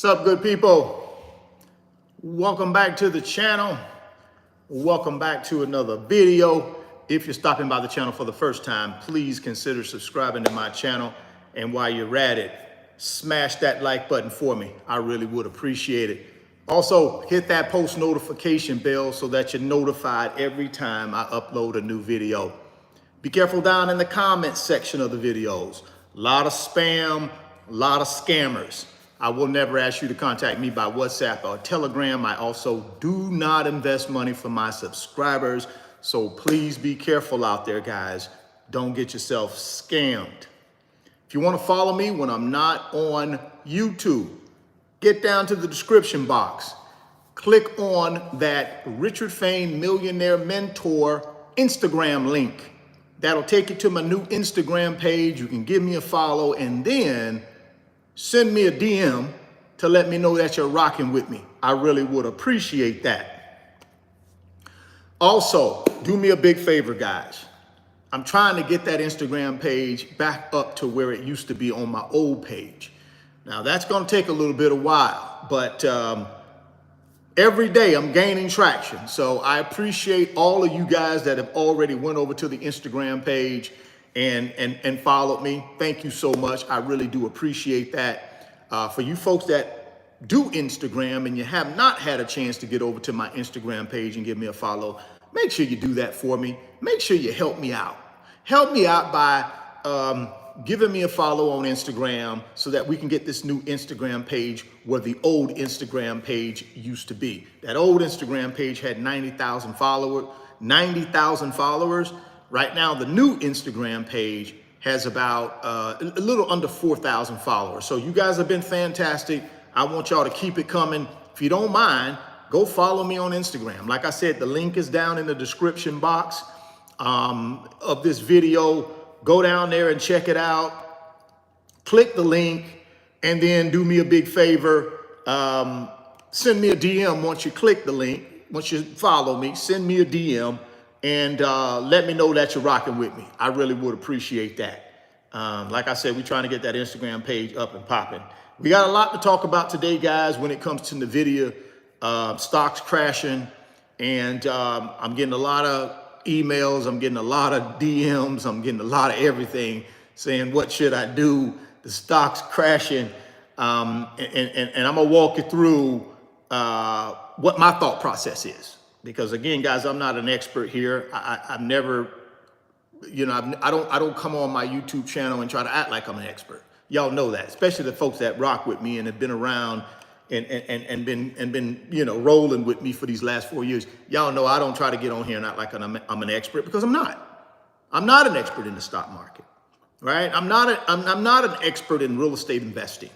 What's up, good people? Welcome back to the channel. Welcome back to another video. If you're stopping by the channel for the first time, please consider subscribing to my channel. And while you're at it, smash that like button for me. I really would appreciate it. Also, hit that post notification bell so that you're notified every time I upload a new video. Be careful down in the comments section of the videos. A lot of spam, a lot of scammers. I will never ask you to contact me by WhatsApp or Telegram. I also do not invest money for my subscribers. So please be careful out there, guys. Don't get yourself scammed. If you want to follow me when I'm not on YouTube, get down to the description box. Click on that Richard Fain Millionaire Mentor Instagram link. That'll take you to my new Instagram page. You can give me a follow and then send me a DM to let me know that you're rocking with me. I really would appreciate that. Also, do me a big favor, guys. I'm trying to get that Instagram page back up to where it used to be on my old page. Now, that's going to take a little bit of while, but every day I'm gaining traction. So I appreciate all of you guys that have already went over to the Instagram page and followed me. Thank you so much. I really do appreciate that. For you folks that do Instagram and you have not had a chance to get over to my Instagram page and give me a follow, make sure you do that for me. Make sure you help me out. Help me out by giving me a follow on Instagram so that we can get this new Instagram page where the old Instagram page used to be. That old Instagram page had 90,000 followers. Right now, the new Instagram page has about a little under 4,000 followers. So you guys have been fantastic. I want y'all to keep it coming. If you don't mind, go follow me on Instagram. Like I said, the link is down in the description box of this video. Go down there and check it out. Click the link and then do me a big favor. Send me a DM once you click the link. Once you follow me, send me a DM and let me know that you're rocking with me. I really would appreciate that. Like I said, we're trying to get that Instagram page up and popping. We got a lot to talk about today, guys, when it comes to Nvidia, stocks crashing, and I'm getting a lot of emails, I'm getting a lot of DMs, I'm getting a lot of everything saying, what should I do? The stock's crashing. And I'm gonna walk you through what my thought process is. Because again, guys, I'm not an expert here. I've never, you know, I don't come on my YouTube channel and try to act like I'm an expert. Y'all know that, especially the folks that rock with me and have been around and been, you know, rolling with me for these last 4 years. Y'all know I don't try to get on here and act like I'm an expert, because I'm not. I'm not an expert in the stock market, right? I'm not an expert in real estate investing.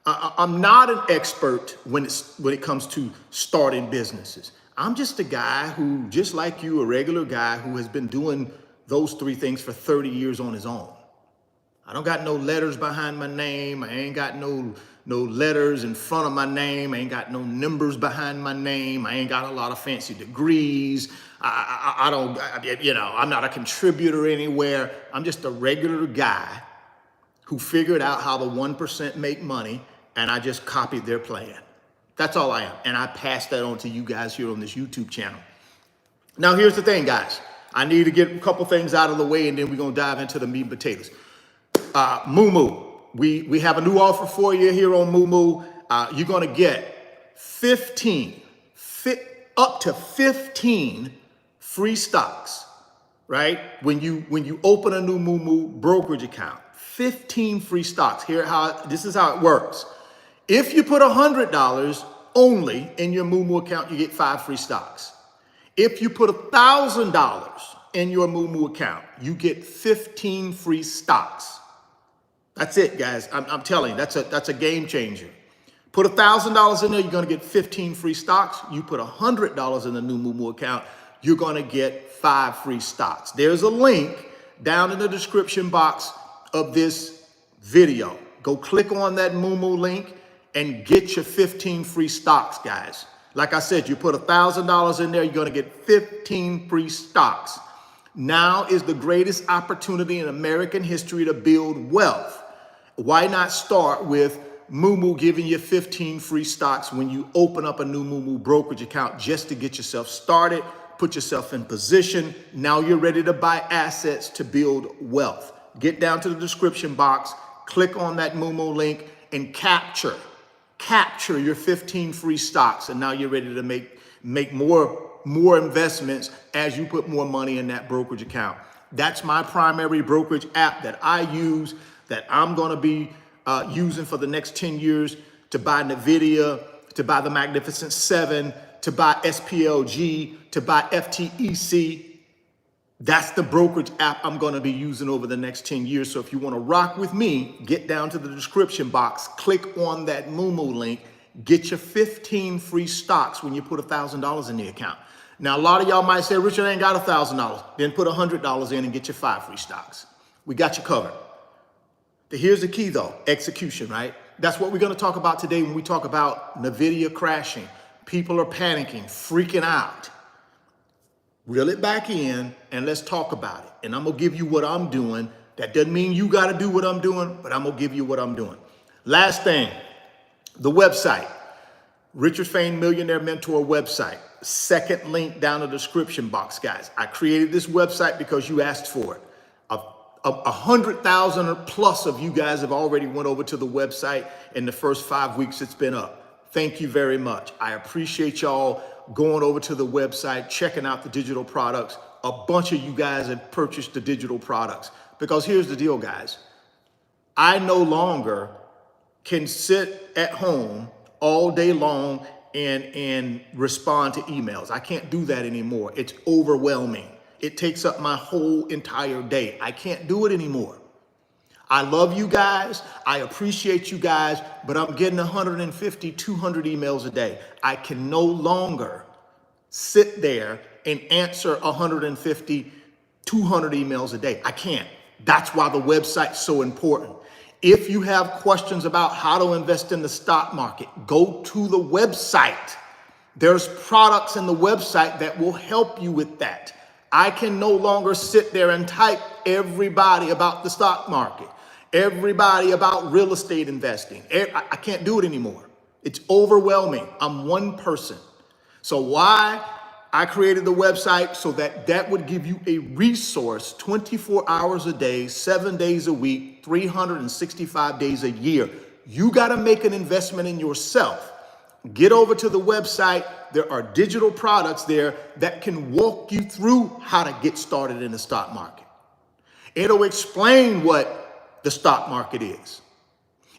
I'm not an expert when it comes to starting businesses. I'm just a guy who, just like you, a regular guy who has been doing those three things for 30 years on his own. I don't got no letters behind my name. I ain't got no letters in front of my name. I ain't got no numbers behind my name. I ain't got a lot of fancy degrees. I'm not a contributor anywhere. I'm just a regular guy who figured out how the 1% make money, and I just copied their plan. That's all I am. And I pass that on to you guys here on this YouTube channel. Now, here's the thing, guys. I need to get a couple things out of the way, and then we're going to dive into the meat and potatoes. Moomoo. We have a new offer for you here on Moomoo. You're going to get up to 15 free stocks, right? When you open a new Moomoo brokerage account, 15 free stocks. This is how it works. If you put $100 only in your Moomoo account, you get 5 free stocks. If you put $1,000 in your Moomoo account, you get 15 free stocks. That's it, guys. I'm telling you, that's a game changer. Put $1,000 in there, you're going to get 15 free stocks. You put $100 in the new Moomoo account, you're going to get 5 free stocks. There's a link down in the description box of this video. Go click on that Moomoo link and get your 15 free stocks, guys. Like I said, you put $1,000 in there, you're going to get 15 free stocks. Now is the greatest opportunity in American history to build wealth. Why not start with Moomoo giving you 15 free stocks when you open up a new Moomoo brokerage account just to get yourself started, put yourself in position. Now you're ready to buy assets to build wealth. Get down to the description box, click on that Moomoo link and capture your 15 free stocks. And now you're ready to make more investments as you put more money in that brokerage account. That's my primary brokerage app that I use, that I'm going to be using for the next 10 years to buy Nvidia, to buy the Magnificent Seven, to buy SPLG, to buy FTEC. That's the brokerage app I'm going to be using over the next 10 years. So if you want to rock with me, get down to the description box, click on that Moomoo link, get your 15 free stocks when you put $1,000 in the account. Now, a lot of y'all might say, Richard, I ain't got $1,000. Then put $100 in and get your 5 free stocks. We got you covered. Here's the key though, execution, right? That's what we're going to talk about today when we talk about Nvidia crashing. People are panicking, freaking out. Reel it back in and let's talk about it. And I'm going to give you what I'm doing. That doesn't mean you got to do what I'm doing, but I'm going to give you what I'm doing. Last thing, the website, Richard Fain Millionaire Mentor website. Second link down in the description box, guys. I created this website because you asked for it. 100,000 or plus of you guys have already went over to the website in the first 5 weeks it's been up. Thank you very much. I appreciate y'all going over to the website, checking out the digital products. A bunch of you guys have purchased the digital products because here's the deal, guys. I no longer can sit at home all day long and respond to emails. I can't do that anymore. It's overwhelming. It takes up my whole entire day. I can't do it anymore. I love you guys. I appreciate you guys, but I'm getting 150, 200 emails a day. I can no longer sit there and answer 150, 200 emails a day. I can't. That's why the website's so important. If you have questions about how to invest in the stock market, go to the website. There's products in the website that will help you with that. I can no longer sit there and type everybody about the stock market, everybody about real estate investing. I can't do it anymore. It's overwhelming. I'm one person. So why I created the website so that would give you a resource 24 hours a day, 7 days a week, 365 days a year. You got to make an investment in yourself. Get over to the website. There are digital products there that can walk you through how to get started in the stock market. It'll explain what the stock market is.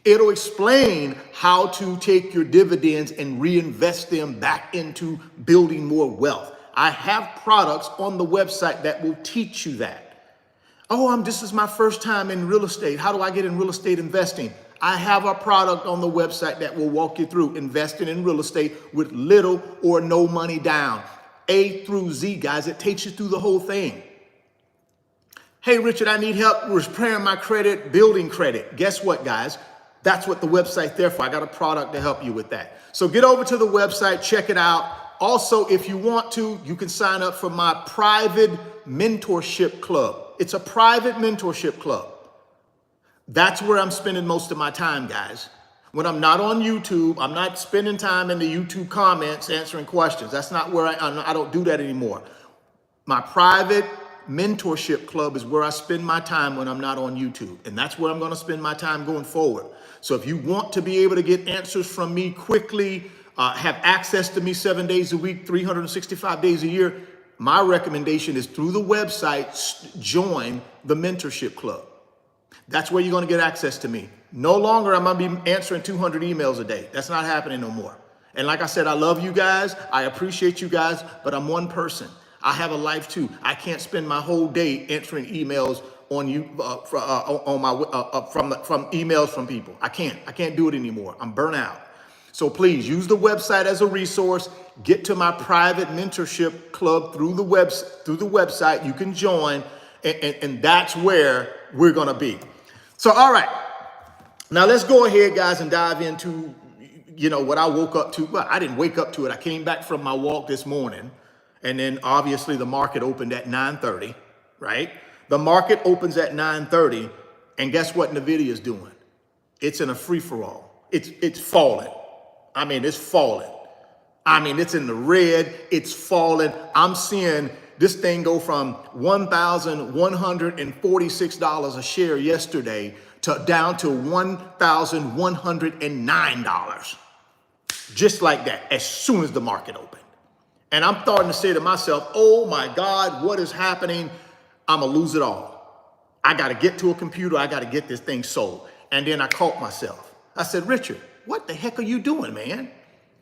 It'll explain how to take your dividends and reinvest them back into building more wealth. I have products on the website that will teach you that. Oh, this is my first time in real estate. How do I get in real estate investing? I have a product on the website that will walk you through investing in real estate with little or no money down. A through Z, guys. It takes you through the whole thing. Hey, Richard, I need help repairing my credit, building credit. Guess what, guys? That's what the website's there for. I got a product to help you with that. So get over to the website, check it out. Also, if you want to, you can sign up for my private mentorship club. It's a private mentorship club. That's where I'm spending most of my time, guys. When I'm not on YouTube, I'm not spending time in the YouTube comments answering questions. That's not where I don't do that anymore. My private mentorship club is where I spend my time when I'm not on YouTube. And that's where I'm going to spend my time going forward. So if you want to be able to get answers from me quickly, have access to me 7 days a week, 365 days a year, my recommendation is through the website, join the mentorship club. That's where you're going to get access to me. No longer am I be answering 200 emails a day. That's not happening no more. And like I said, I love you guys. I appreciate you guys, but I'm one person. I have a life too. I can't spend my whole day answering emails on you from emails from people. I can't do it anymore. I'm burnt out. So please use the website as a resource. Get to my private mentorship club through the website. You can join, and that's where we're going to be. So, all right. Now let's go ahead, guys, and dive into, what I woke up to. Well, I didn't wake up to it. I came back from my walk this morning, and then obviously the market opened at 9:30, right? The market opens at 9:30, and guess what Nvidia is doing? It's in a free-for-all. It's falling. I mean, it's falling. I mean, it's in the red, it's falling. I'm seeing this thing go from $1,146 a share yesterday to down to $1,109. Just like that, as soon as the market opened. And I'm starting to say to myself, oh my God, what is happening? I'm gonna lose it all. I gotta get to a computer, I gotta get this thing sold. And then I caught myself. I said, Richard, what the heck are you doing, man?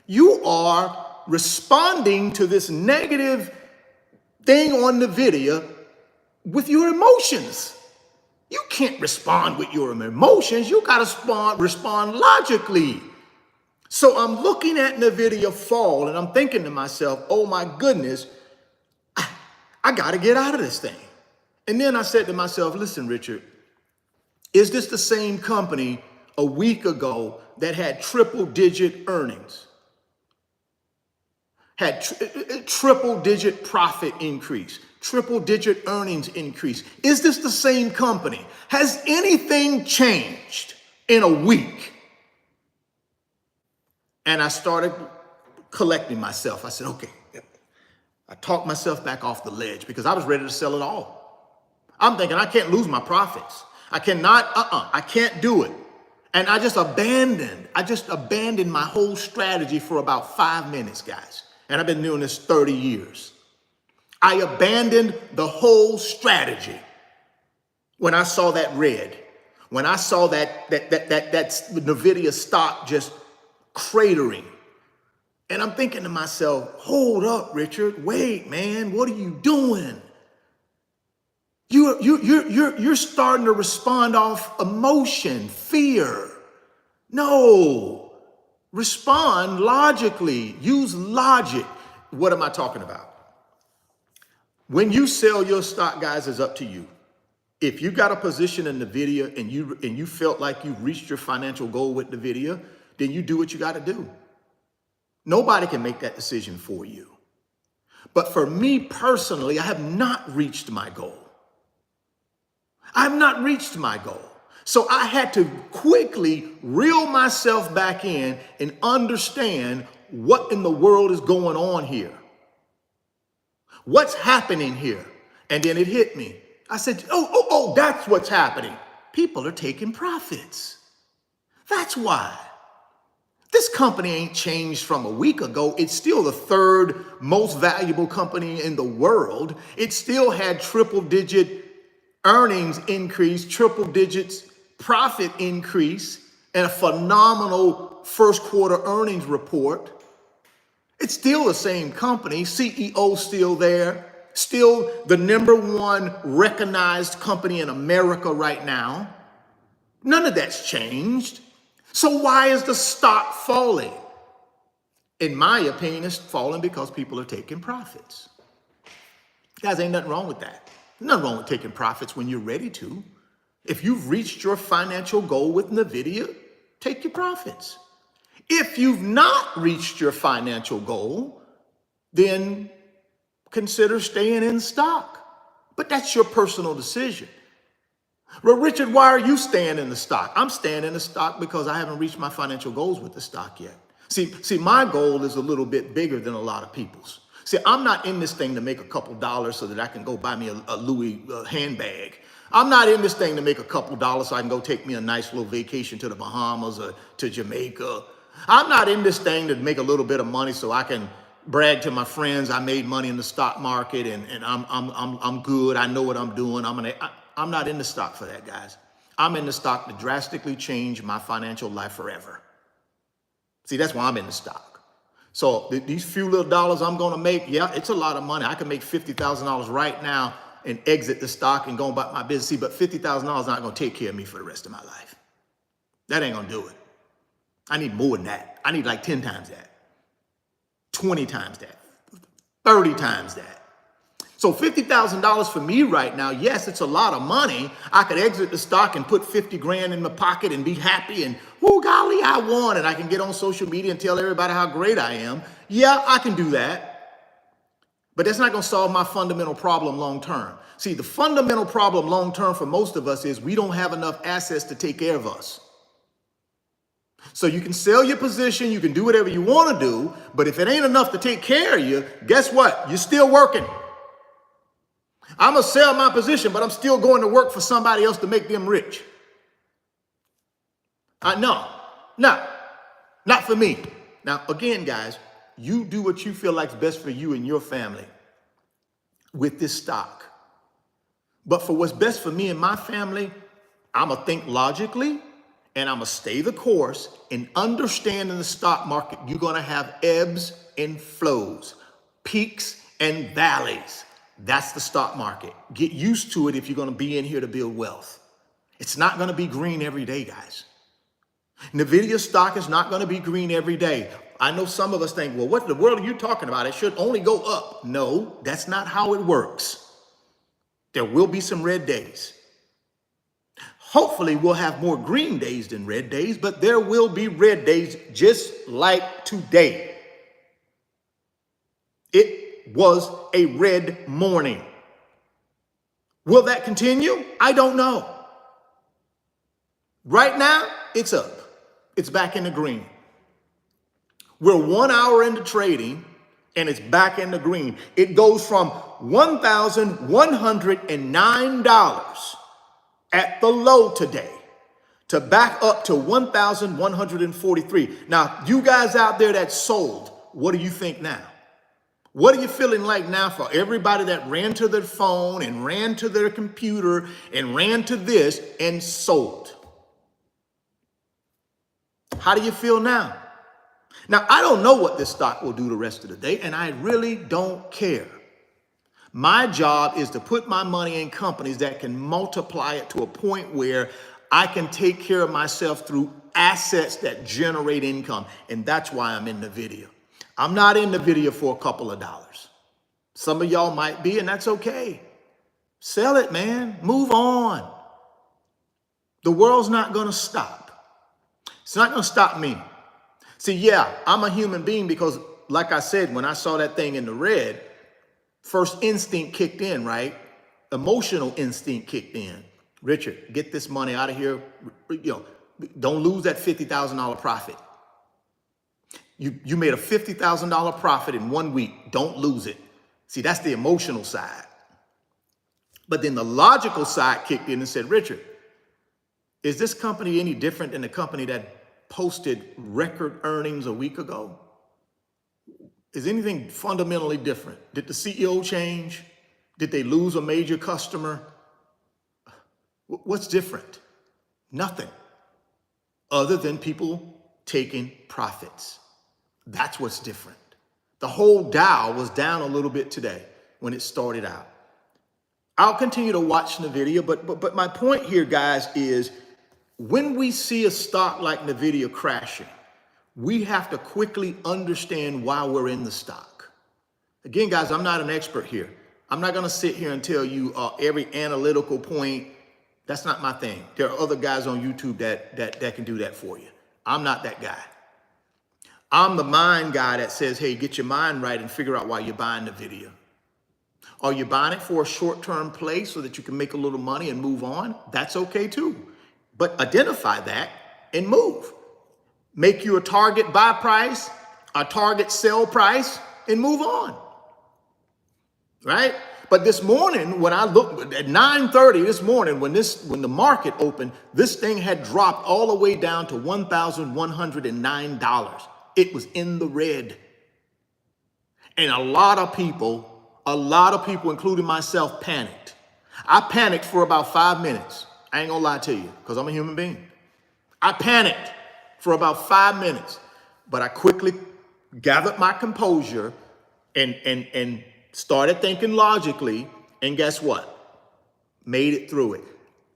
You are responding to this negative thing on the video with your emotions. You can't respond with your emotions. You got to respond logically. So I'm looking at Nvidia fall and I'm thinking to myself, oh my goodness, I got to get out of this thing. And then I said to myself, listen, Richard, is this the same company a week ago that had triple-digit earnings? Had triple-digit profit increase, triple-digit earnings increase. Is this the same company? Has anything changed in a week? And I started collecting myself. I said, okay. I talked myself back off the ledge because I was ready to sell it all. I'm thinking I can't lose my profits. I cannot, I can't do it. And I just abandoned my whole strategy for about 5 minutes, guys. And I've been doing this 30 years. I abandoned the whole strategy when I saw that red, when I saw that Nvidia stock just cratering. And I'm thinking to myself, hold up, Richard, wait, man, what are you doing? You're starting to respond off emotion, fear. No. Respond logically. Use logic. What am I talking about? When you sell your stock, guys, it's up to you. If you got a position in Nvidia and you felt like you reached your financial goal with Nvidia, then you do what you got to do. Nobody can make that decision for you. But for me personally, I have not reached my goal. I have not reached my goal. So I had to quickly reel myself back in and understand what in the world is going on here. What's happening here? And then it hit me. I said, oh, that's what's happening. People are taking profits. That's why. This company ain't changed from a week ago. It's still the third most valuable company in the world. It still had triple-digit earnings increase, triple digits profit increase, and a phenomenal first quarter earnings report. It's still the same company. CEO still there. Still the #1 recognized company in America right now. None of that's changed. So why is the stock falling? In my opinion, it's falling because people are taking profits. Guys, ain't nothing wrong with that. Nothing wrong with taking profits when you're ready to. If you've reached your financial goal with Nvidia, take your profits. If you've not reached your financial goal, then consider staying in stock. But that's your personal decision. Well, Richard, why are you staying in the stock? I'm staying in the stock because I haven't reached my financial goals with the stock yet. See, my goal is a little bit bigger than a lot of people's. See, I'm not in this thing to make a couple dollars so that I can go buy me a Louis handbag. I'm not in this thing to make a couple dollars so I can go take me a nice little vacation to the Bahamas or to Jamaica. I'm not in this thing to make a little bit of money so I can brag to my friends I made money in the stock market and I'm good. I know what I'm doing. I'm not in the stock for that, guys. I'm in the stock to drastically change my financial life forever. See, that's why I'm in the stock. So these few little dollars I'm going to make, yeah, it's a lot of money. I can make $50,000 right now and exit the stock and go about my business. See, but $50,000 is not going to take care of me for the rest of my life. That ain't going to do it. I need more than that. I need like 10 times that, 20 times that, 30 times that. So $50,000 for me right now, yes, it's a lot of money. I could exit the stock and put 50 grand in my pocket and be happy and, oh, golly, I won. And I can get on social media and tell everybody how great I am. Yeah, I can do that. But that's not going to solve my fundamental problem long term. See, the fundamental problem long term for most of us is we don't have enough assets to take care of us. So you can sell your position, you can do whatever you want to do, but if it ain't enough to take care of you, guess what? You're still working. I'm going to sell my position, but I'm still going to work for somebody else to make them rich. No, not for me. Now, again, guys, you do what you feel like is best for you and your family with this stock. But for what's best for me and my family, I'm going to think logically and I'm going to stay the course and understand in the stock market, you're going to have ebbs and flows, peaks and valleys. That's the stock market. Get used to it if you're going to be in here to build wealth. It's not going to be green every day, guys. Nvidia stock is not going to be green every day. I know some of us think, well, what in the world are you talking about? It should only go up. No, that's not how it works. There will be some red days. Hopefully we'll have more green days than red days, but there will be red days just like today. It was a red morning. Will that continue? I don't know. Right now, it's up. It's back in the green. We're 1 hour into trading and it's back in the green. It goes from $1,109 at the low today to back up to 1,143. Now, you guys out there that sold, what do you think now? What are you feeling like now for everybody that ran to their phone and ran to their computer and ran to this and sold? How do you feel now? Now, I don't know what this stock will do the rest of the day, and I really don't care. My job is to put my money in companies that can multiply it to a point where I can take care of myself through assets that generate income. And that's why I'm in Nvidia. I'm not in Nvidia for a couple of dollars. Some of y'all might be, and that's okay. Sell it, man. Move on. The world's not going to stop. It's not going to stop me. See, yeah, I'm a human being because, like I said, when I saw that thing in the red, first instinct kicked in, right? Emotional instinct kicked in. Richard, get this money out of here. Don't lose that $50,000 profit. You made a $50,000 profit in 1 week. Don't lose it. See, that's the emotional side. But then the logical side kicked in and said, Richard, is this company any different than the company that posted record earnings a week ago? Is anything fundamentally different? Did the CEO change? Did they lose a major customer? What's different? Nothing, other than people taking profits. That's what's different. The whole Dow was down a little bit today when it started out. I'll continue to watch Nvidia, but my point here, guys, is when we see a stock like Nvidia crashing, we have to quickly understand why we're in the stock. Again, guys, I'm not an expert here. I'm not going to sit here and tell you every analytical point. That's not my thing. There are other guys on YouTube that can do that for you. I'm not that guy. I'm the mind guy that says, hey, get your mind right and figure out why you're buying Nvidia. Are you buying it for a short-term play so that you can make a little money and move on? That's okay too. But identify that and move. Make you a target buy price, a target sell price, and move on. Right? But this morning, when I looked at 9:30 this morning, when the market opened, this thing had dropped all the way down to $1,109. It was in the red. And a lot of people, including myself, panicked. I panicked for about 5 minutes. I ain't gonna lie to you, because I'm a human being. I panicked for about 5 minutes, but I quickly gathered my composure and started thinking logically, and guess what? Made it through it.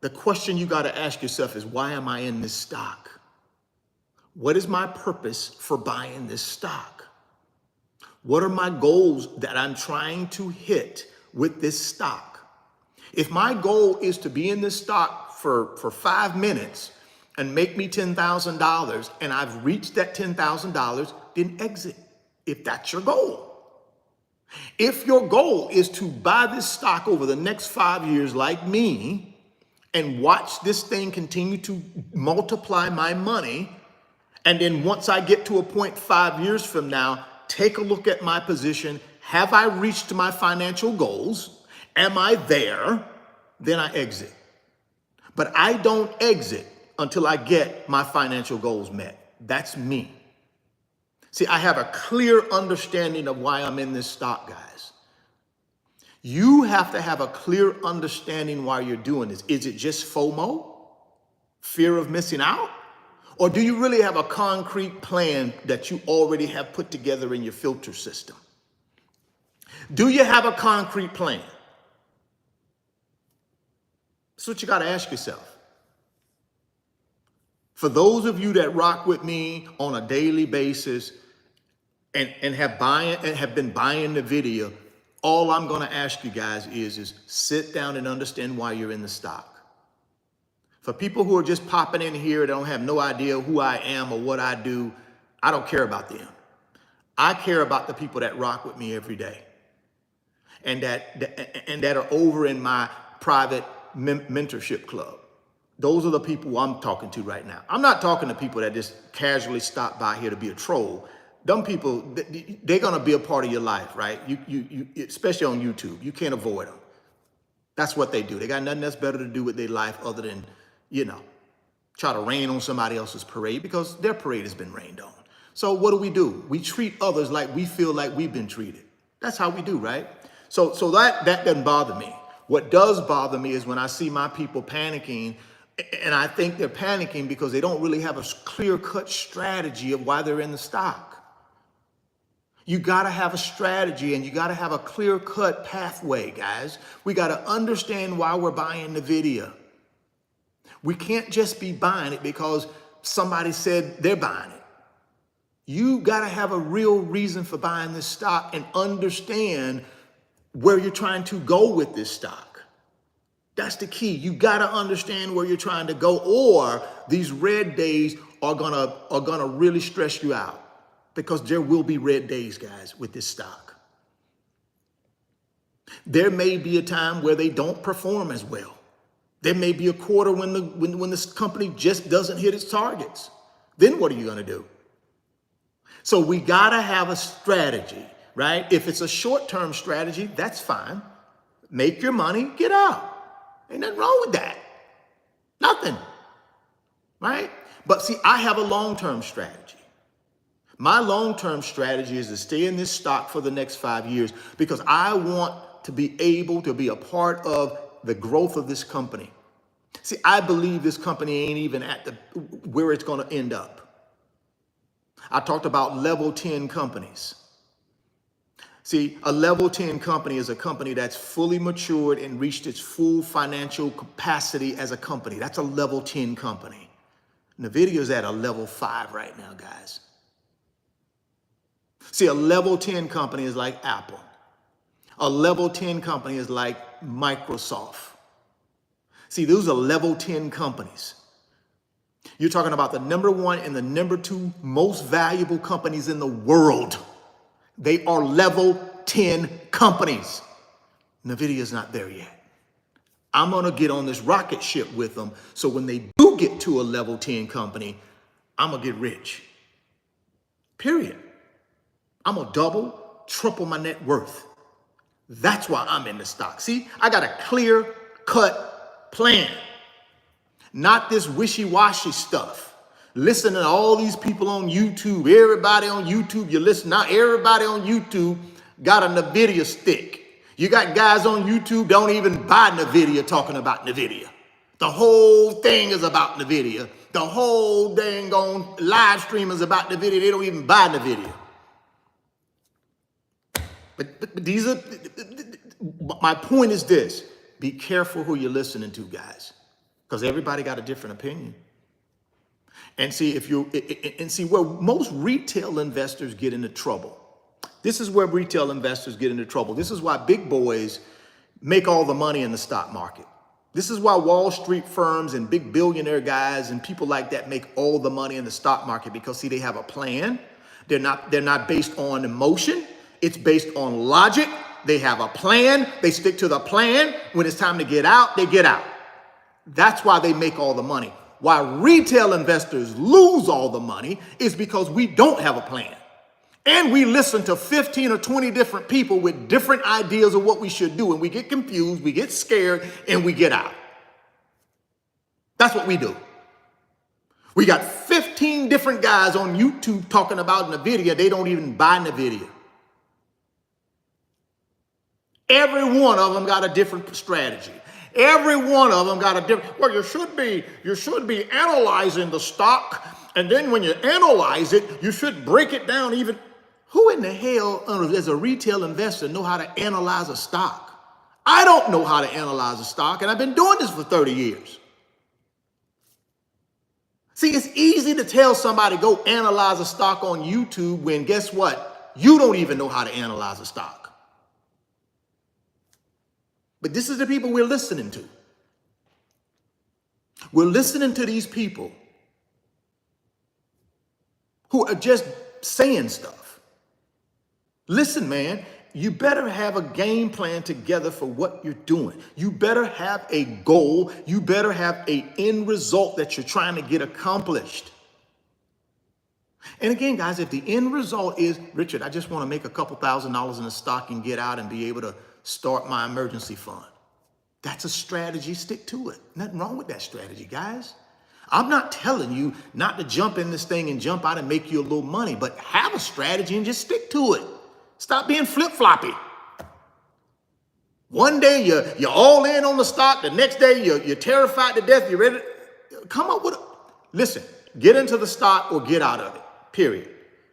The question you gotta ask yourself is, why am I in this stock? What is my purpose for buying this stock? What are my goals that I'm trying to hit with this stock? If my goal is to be in this stock for 5 minutes and make me $10,000 and I've reached that $10,000, then exit if that's your goal. If your goal is to buy this stock over the next 5 years like me and watch this thing continue to multiply my money And then once I get to a point 5 years from now, take a look at my position. Have I reached my financial goals? Am I there? Then I exit. But I don't exit until I get my financial goals met. That's me. See, I have a clear understanding of why I'm in this stock, guys. You have to have a clear understanding why you're doing this. Is it just FOMO? Fear of missing out? Or do you really have a concrete plan that you already have put together in your filter system? Do you have a concrete plan? That's what you got to ask yourself. For those of you that rock with me on a daily basis and have been buying Nvidia, all I'm going to ask you guys is sit down and understand why you're in the stock. For people who are just popping in here, that don't have no idea who I am or what I do, I don't care about them. I care about the people that rock with me every day and that are over in my private mentorship club. Those are the people I'm talking to right now. I'm not talking to people that just casually stop by here to be a troll. Them people, they're going to be a part of your life, right? You, especially on YouTube. You can't avoid them. That's what they do. They got nothing else better to do with their life other than, try to rain on somebody else's parade because their parade has been rained on. So what do? We treat others like we feel like we've been treated. That's how we do, right? So that doesn't bother me. What does bother me is when I see my people panicking, and I think they're panicking because they don't really have a clear-cut strategy of why they're in the stock. You got to have a strategy and you got to have a clear-cut pathway, guys. We got to understand why we're buying Nvidia. We can't just be buying it because somebody said they're buying it. You got to have a real reason for buying this stock and understand where you're trying to go with this stock. That's the key. You got to understand where you're trying to go, or these red days are gonna really stress you out, because there will be red days, guys, with this stock. There may be a time where they don't perform as well. There may be a quarter when this company just doesn't hit its targets. Then what are you going to do? So we got to have a strategy, right? If it's a short-term strategy, that's fine. Make your money, get out. Ain't nothing wrong with that. Nothing, right? But see, I have a long-term strategy. My long-term strategy is to stay in this stock for the next 5 years because I want to be able to be a part of the growth of this company. See, I believe this company ain't even at where it's going to end up. I talked about level 10 companies. See, a level 10 company is a company that's fully matured and reached its full financial capacity as a company. That's a level 10 company. Nvidia is at a level 5 right now, guys. See, a level 10 company is like Apple. A level 10 company is like Microsoft. See, those are level 10 companies. You're talking about the number 1 and the number 2 most valuable companies in the world. They are level 10 companies. Nvidia is not there yet. I'm going to get on this rocket ship with them. So when they do get to a level 10 company, I'm going to get rich. Period. I'm going to double, triple my net worth. That's why I'm in the stock. See, I got a clear-cut plan, not this wishy-washy stuff. Listen to all these people on YouTube. Everybody on YouTube, you listen now. Everybody on YouTube got a Nvidia stick. You got guys on YouTube don't even buy Nvidia talking about Nvidia. The whole thing is about Nvidia. The whole dang on live stream is about Nvidia. They don't even buy Nvidia. But these are, my point is this. Be careful who you're listening to, guys, because everybody got a different opinion. And see, where most retail investors get into trouble. This is where retail investors get into trouble. This is why big boys make all the money in the stock market. This is why Wall Street firms and big billionaire guys and people like that make all the money in the stock market, because see, they have a plan. They're not based on emotion. It's based on logic. They have a plan. They stick to the plan. When it's time to get out, they get out. That's why they make all the money. why retail investors lose all the money is because we don't have a plan. And we listen to 15 or 20 different people with different ideas of what we should do. And we get confused, we get scared, and we get out. That's what we do. We got 15 different guys on YouTube talking about Nvidia. They don't even buy Nvidia. Every one of them got a different strategy. Every one of them got a different, well, you should be analyzing the stock. And then when you analyze it, you should break it down even. Who in the hell, as a retail investor, know how to analyze a stock? I don't know how to analyze a stock, and I've been doing this for 30 years. See, it's easy to tell somebody go analyze a stock on YouTube when guess what? You don't even know how to analyze a stock. But this is the people we're listening to. We're listening to these people who are just saying stuff. Listen, man, you better have a game plan together for what you're doing. You better have a goal. You better have an end result that you're trying to get accomplished. And again, guys, if the end result is, Richard, I just want to make a couple $1,000s in the stock and get out and be able to start my emergency fund. That's a strategy. Stick to it. Nothing wrong with that strategy, guys. I'm not telling you not to jump in this thing and jump out and make you a little money, but have a strategy and just stick to it. Stop being flip-floppy. One day you're all in on the stock. The next day you're terrified to death. You're ready to come up with listen, get into the stock or get out of it, period.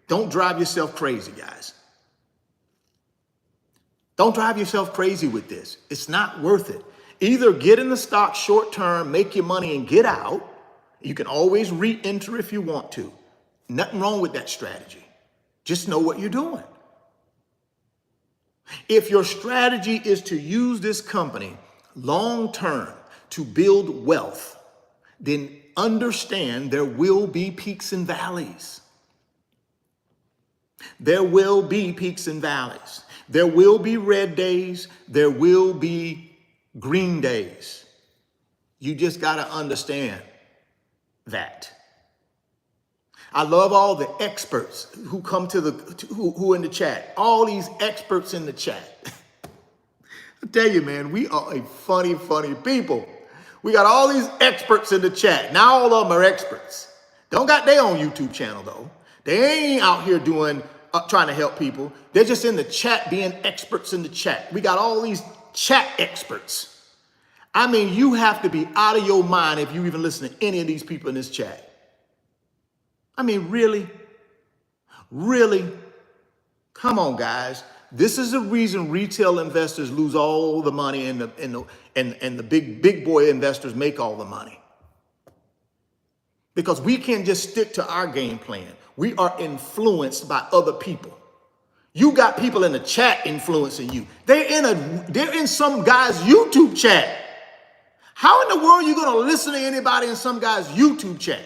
Don't drive yourself crazy, guys. Don't drive yourself crazy with this. It's not worth it. Either get in the stock short term, make your money and get out. You can always re-enter if you want to. Nothing wrong with that strategy. Just know what you're doing. If your strategy is to use this company long term to build wealth, then understand there will be peaks and valleys. There will be peaks and valleys. There will be red days. There will be green days. You just got to understand that. I love all the experts who come who in the chat. All these experts in the chat. I tell you, man, we are a funny people. We got all these experts in the chat. Now all of them are experts. Don't got their own YouTube channel though. They ain't out here doing trying to help people. They're just in the chat being experts in the chat. We got all these chat experts. I mean, you have to be out of your mind if you even listen to any of these people in this chat. I mean, really? Really? Come on, guys. This is the reason retail investors lose all the money and the big boy investors make all the money. Because we can't just stick to our game plan. We are influenced by other people. You got people in the chat influencing you. They're in some guy's YouTube chat. How in the world are you going to listen to anybody in some guy's YouTube chat?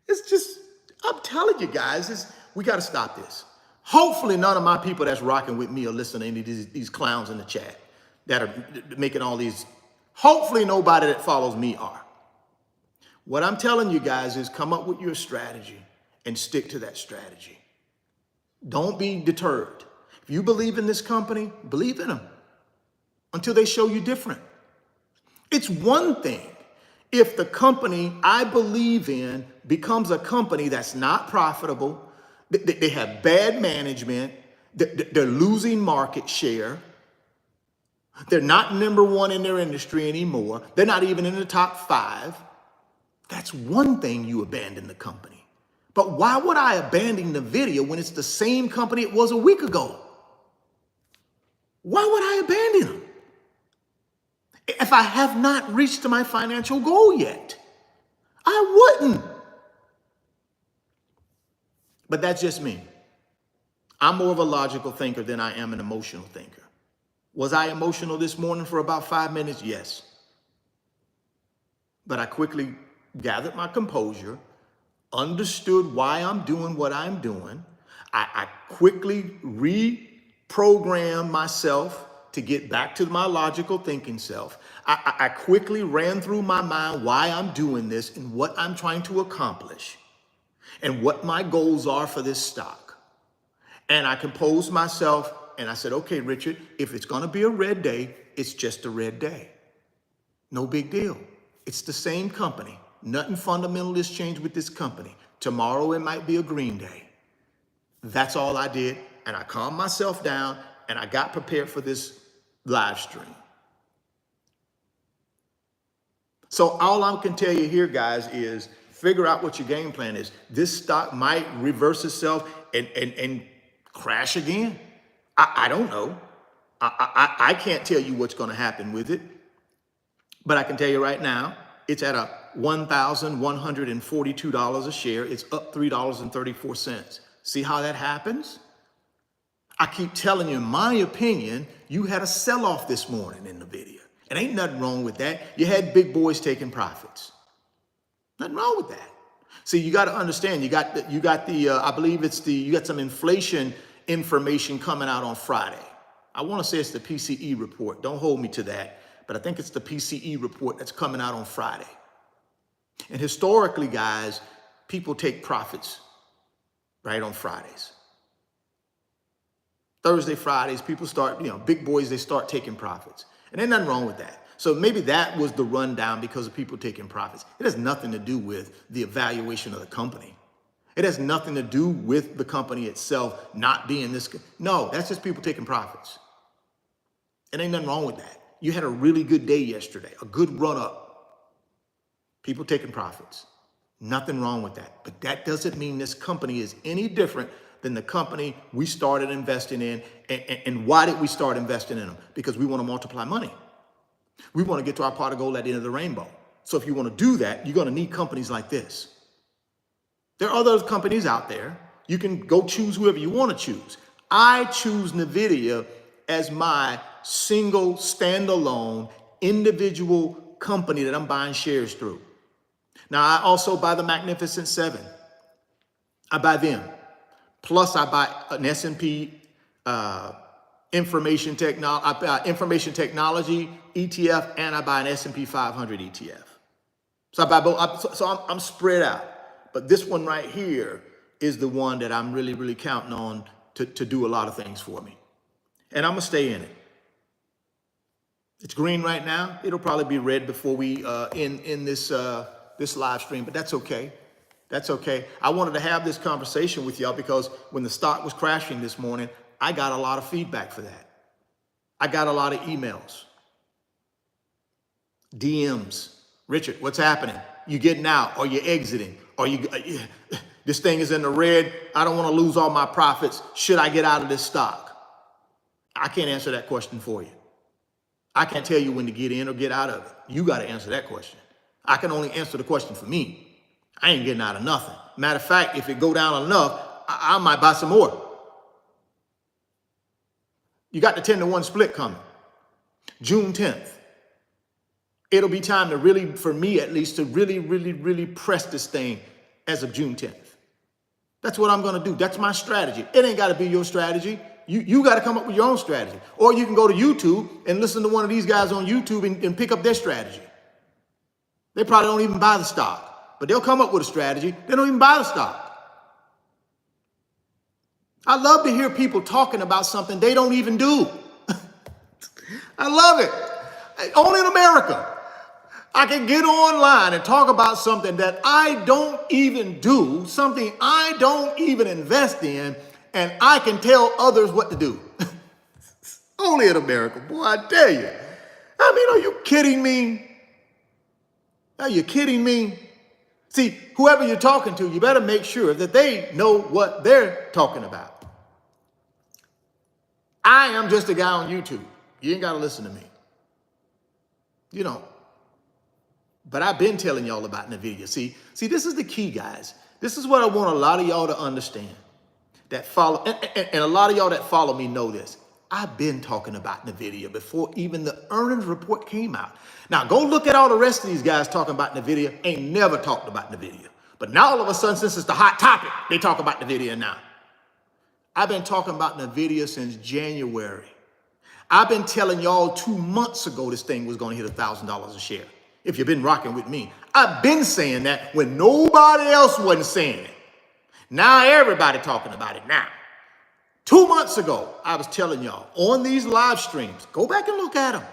It's just, I'm telling you guys, we got to stop this. Hopefully none of my people that's rocking with me are listening to any of these clowns in the chat that are making all these. Hopefully nobody that follows me are. What I'm telling you guys is come up with your strategy and stick to that strategy. Don't be deterred. If you believe in this company, believe in them until they show you different. It's one thing if the company I believe in becomes a company that's not profitable, they have bad management, they're losing market share, they're not number one in their industry anymore, they're not even in the top 5. That's one thing you abandon the company. But why would I abandon Nvidia when it's the same company it was a week ago? Why would I abandon them? If I have not reached my financial goal yet, I wouldn't. But that's just me. I'm more of a logical thinker than I am an emotional thinker. Was I emotional this morning for about 5 minutes? Yes. But I quickly gathered my composure, understood why I'm doing what I'm doing. I quickly reprogrammed myself to get back to my logical thinking self. I quickly ran through my mind why I'm doing this and what I'm trying to accomplish and what my goals are for this stock. And I composed myself and I said, okay, Richard, if it's going to be a red day, it's just a red day. No big deal. It's the same company. Nothing fundamental has changed with this company. Tomorrow it might be a green day. That's all I did. And I calmed myself down and I got prepared for this live stream. So all I can tell you here, guys, is figure out what your game plan is. This stock might reverse itself and crash again. I don't know. I can't tell you what's going to happen with it. But I can tell you right now, it's at a $1,142 a share. It's up $3.34. See how that happens? I keep telling you, in my opinion, you had a sell-off this morning in Nvidia. And ain't nothing wrong with that. You had big boys taking profits. Nothing wrong with that. See, you got to understand, you got I believe you got some inflation information coming out on Friday. I want to say it's the PCE report. Don't hold me to that. But I think it's the PCE report that's coming out on Friday. And historically, guys, people take profits right on Fridays. Thursday, Fridays, people start, big boys, they start taking profits. And there's nothing wrong with that. So maybe that was the rundown because of people taking profits. It has nothing to do with the evaluation of the company. It has nothing to do with the company itself not being this. No, that's just people taking profits. It ain't nothing wrong with that. You had a really good day yesterday, a good run up. People taking profits. Nothing wrong with that. But that doesn't mean this company is any different than the company we started investing in. And why did we start investing in them? Because we want to multiply money. We want to get to our pot of gold at the end of the rainbow. So if you want to do that, you're going to need companies like this. There are other companies out there. You can go choose whoever you want to choose. I choose Nvidia as my single, standalone, individual company that I'm buying shares through. Now, I also buy the Magnificent Seven. I buy them. Plus, I buy an S&P information technology ETF, and I buy an S&P 500 ETF. So I buy both. So I'm spread out. But this one right here is the one that I'm really, really counting on to do a lot of things for me. And I'm going to stay in it. It's green right now. It'll probably be red before we end this live stream, but that's okay. That's okay. I wanted to have this conversation with y'all because when the stock was crashing this morning, I got a lot of feedback for that. I got a lot of emails, DMs. Richard, what's happening? You getting out? Are you exiting? Are you? This thing is in the red. I don't want to lose all my profits. Should I get out of this stock? I can't answer that question for you. I can't tell you when to get in or get out of it. You got to answer that question. I can only answer the question for me. I ain't getting out of nothing. Matter of fact, if it go down enough, I might buy some more. You got the 10-to-1 split coming. June 10th. It'll be time to really, for me at least, to really, really, really press this thing as of June 10th. That's what I'm going to do. That's my strategy. It ain't got to be your strategy. You got to come up with your own strategy. Or you can go to YouTube and listen to one of these guys on YouTube and pick up their strategy. They probably don't even buy the stock, but they'll come up with a strategy. They don't even buy the stock. I love to hear people talking about something they don't even do. I love it. Only in America. I can get online and talk about something that I don't even do, something I don't even invest in, and I can tell others what to do. Only in America, boy, I tell you. I mean, are you kidding me? Are you kidding me? See, whoever you're talking to, you better make sure that they know what they're talking about. I am just a guy on YouTube. You ain't got to listen to me. You don't. But I've been telling y'all about Nvidia. See, this is the key, guys. This is what I want a lot of y'all to understand. That follow, and a lot of y'all that follow me know this. I've been talking about Nvidia before even the earnings report came out. Now, go look at all the rest of these guys talking about Nvidia. Ain't never talked about Nvidia. But now all of a sudden, since it's the hot topic, they talk about Nvidia now. I've been talking about Nvidia since January. I've been telling y'all 2 months ago this thing was going to hit $1,000 a share. If you've been rocking with me, I've been saying that when nobody else wasn't saying it. Now everybody talking about it now. 2 months ago, I was telling y'all on these live streams, go back and look at them.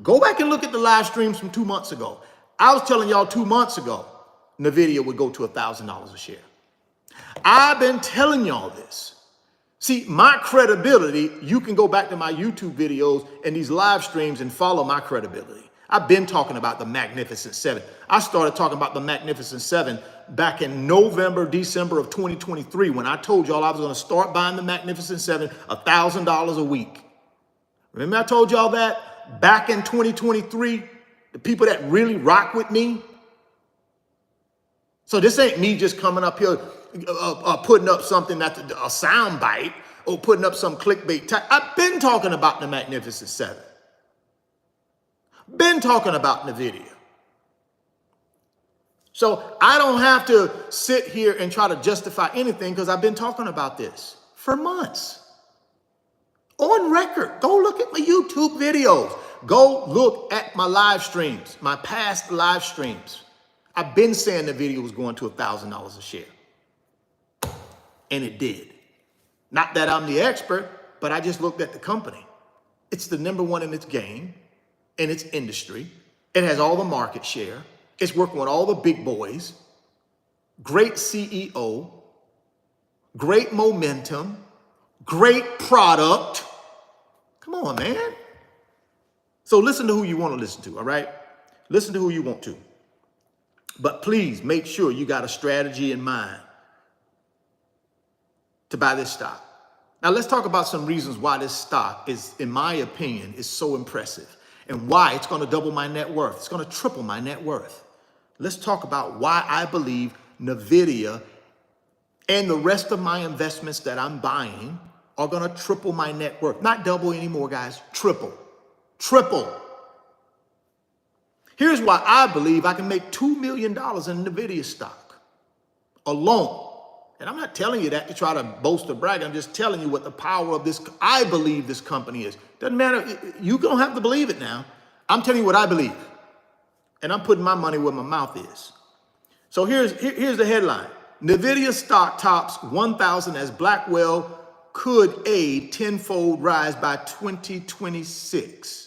Go back and look at the live streams from 2 months ago. I was telling y'all 2 months ago, Nvidia would go to $1,000 a share. I've been telling y'all this. See, my credibility, you can go back to my YouTube videos and these live streams and follow my credibility. I've been talking about the Magnificent Seven. I started talking about the Magnificent Seven back in November, December of 2023, when I told y'all I was going to start buying the Magnificent Seven $1,000 a week. Remember I told y'all that back in 2023, the people that really rock with me. So this ain't me just coming up here putting up something that's a sound bite or putting up some clickbait type. I've been talking about the Magnificent Seven. Been talking about Nvidia. So I don't have to sit here and try to justify anything because I've been talking about this for months. On record. Go look at my YouTube videos. Go look at my live streams, my past live streams. I've been saying the video was going to $1,000 a share. And it did. Not that I'm the expert, but I just looked at the company. It's the #1 in its game, in its industry. It has all the market share. It's working with all the big boys. Great CEO. Great momentum. Great product. Come on, man. So listen to who you want to listen to, all right? Listen to who you want to. But please make sure you got a strategy in mind to buy this stock. Now let's talk about some reasons why this stock is, in my opinion, is so impressive and why it's going to double my net worth. It's going to triple my net worth. Let's talk about why I believe Nvidia and the rest of my investments that I'm buying are going to triple my net worth. Not double anymore, guys. Triple. Triple. Here's why I believe I can make $2 million in Nvidia stock alone. And I'm not telling you that to try to boast or brag. I'm just telling you what the power of this, I believe this company is. Doesn't matter. You don't have to believe it now. I'm telling you what I believe. And I'm putting my money where my mouth is. So here's the headline. Nvidia stock tops 1,000 as Blackwell could aid tenfold rise by 2026.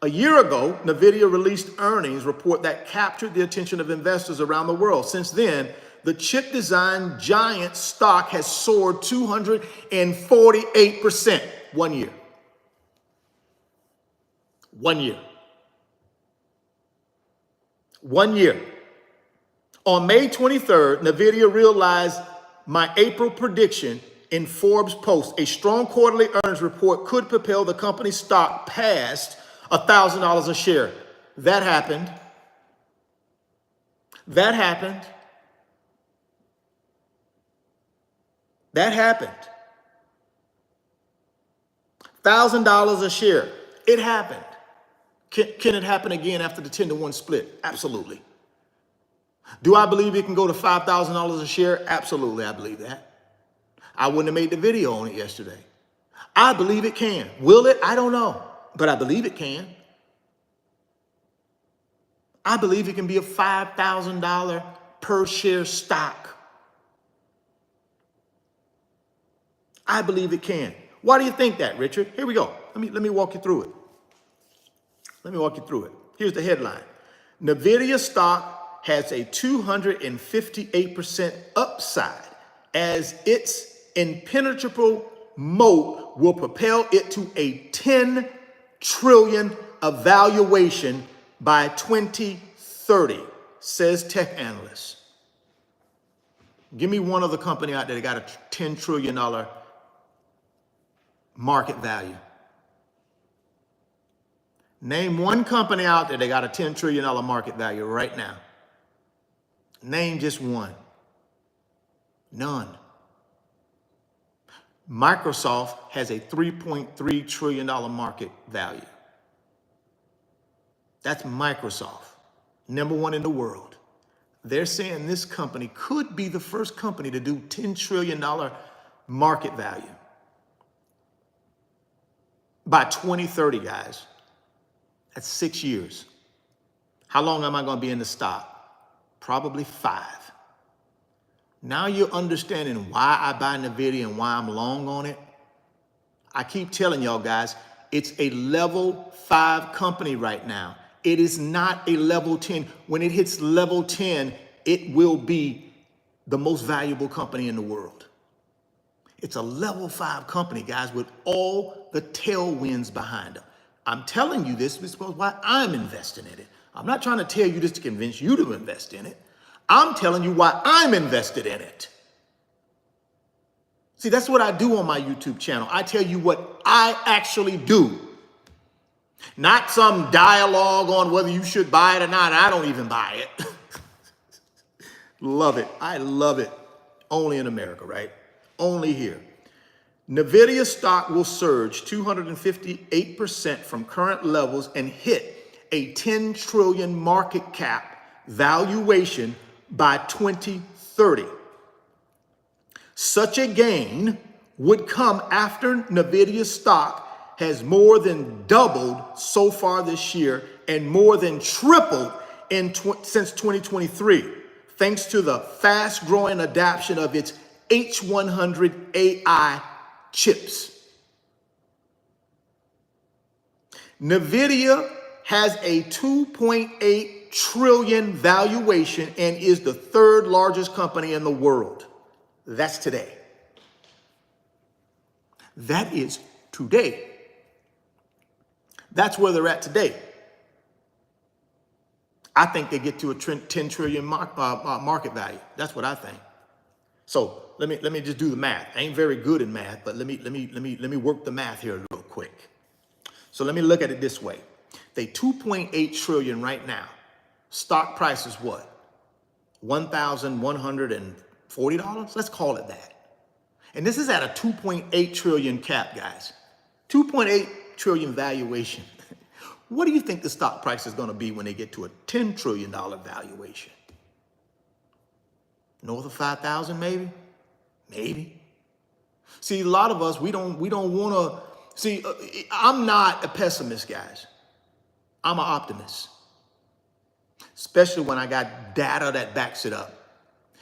A year ago, Nvidia released earnings report that captured the attention of investors around the world. Since then, the chip design giant stock has soared 248% 1 year. 1 year. 1 year. On May 23rd, Nvidia realized my April prediction in Forbes post. A strong quarterly earnings report could propel the company's stock past $1,000 a share. That happened. That happened. That happened. $1,000 a share. It happened. Can it happen again after the 10-to-1 split? Absolutely. Do I believe it can go to $5,000 a share? Absolutely, I believe that. I wouldn't have made the video on it yesterday. I believe it can. Will it? I don't know. But I believe it can. I believe it can be a $5,000 per share stock. I believe it can. Why do you think that, Richard? Here we go. Let me walk you through it. Let me walk you through it. Here's the headline. Nvidia stock has a 258% upside as its impenetrable moat will propel it to a $10 trillion evaluation by 2030, says tech analyst. Give me one other company out there that got a $10 trillion market value. Name one company out there that got a $10 trillion market value right now. Name just one. None. Microsoft has a $3.3 trillion market value. That's Microsoft, #1 in the world. They're saying this company could be the first company to do $10 trillion market value. by 2030, guys. That's 6 years. How long am I going to be in the stock? Probably 5. Now you're understanding why I buy Nvidia and why I'm long on it. I keep telling y'all guys, it's a level 5 company right now. It is not a level 10. When it hits level 10, it will be the most valuable company in the world. It's a level 5 company, guys, with all the tailwinds behind them. I'm telling you this because why I'm investing in it. I'm not trying to tell you this to convince you to invest in it. I'm telling you why I'm invested in it. See, that's what I do on my YouTube channel. I tell you what I actually do. Not some dialogue on whether you should buy it or not. I don't even buy it. Love it. I love it. Only in America, right? Only here. Nvidia stock will surge 258% from current levels and hit a 10 trillion market cap valuation by 2030. Such a gain would come after Nvidia stock has more than doubled so far this year and more than tripled since 2023, thanks to the fast-growing adoption of its H100 AI chips. Nvidia has a 2.8 trillion valuation and is the 3rd largest company in the world. That's today. That is today. That's where they're at today. I think they get to a 10 trillion market value. That's what I think. So let me just do the math. I ain't very good in math, but let me work the math here real quick. So let me look at it this way. They 2.8 trillion right now. Stock price is what? $1,140? Let's call it that. And this is at a 2.8 trillion cap, guys. 2.8 trillion valuation. What do you think the stock price is going to be when they get to a $10 trillion valuation? North of 5,000 maybe? Maybe. See, a lot of us, we don't want to, see, I'm not a pessimist, guys. I'm an optimist. Especially when I got data that backs it up.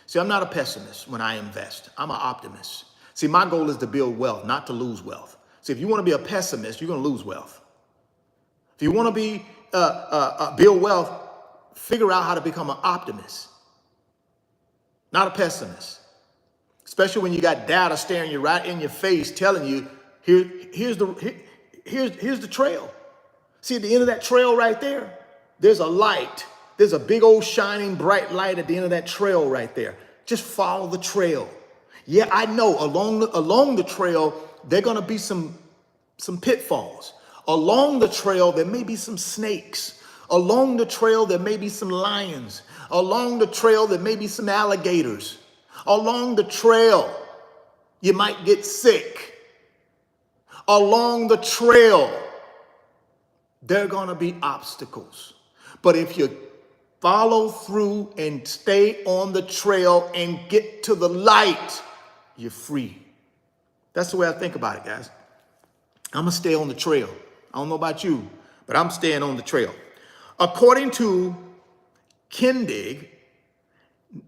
See, I'm not a pessimist when I invest. I'm an optimist. See, my goal is to build wealth, not to lose wealth. See, if you want to be a pessimist, you're going to lose wealth. If you want to be build wealth, figure out how to become an optimist, not a pessimist. Especially when you got data staring you right in your face, telling you here's the trail. See, at the end of that trail right there, there's a light. There's a big old shining bright light at the end of that trail right there. Just follow the trail. Yeah, I know along the trail, there are going to be some pitfalls. Along the trail, there may be some snakes. Along the trail, there may be some lions. Along the trail, there may be some alligators. Along the trail, you might get sick. Along the trail, there are going to be obstacles. But if you follow through and stay on the trail and get to the light, you're free. That's the way I think about it, guys. I'm going to stay on the trail. I don't know about you, but I'm staying on the trail. According to Kendig,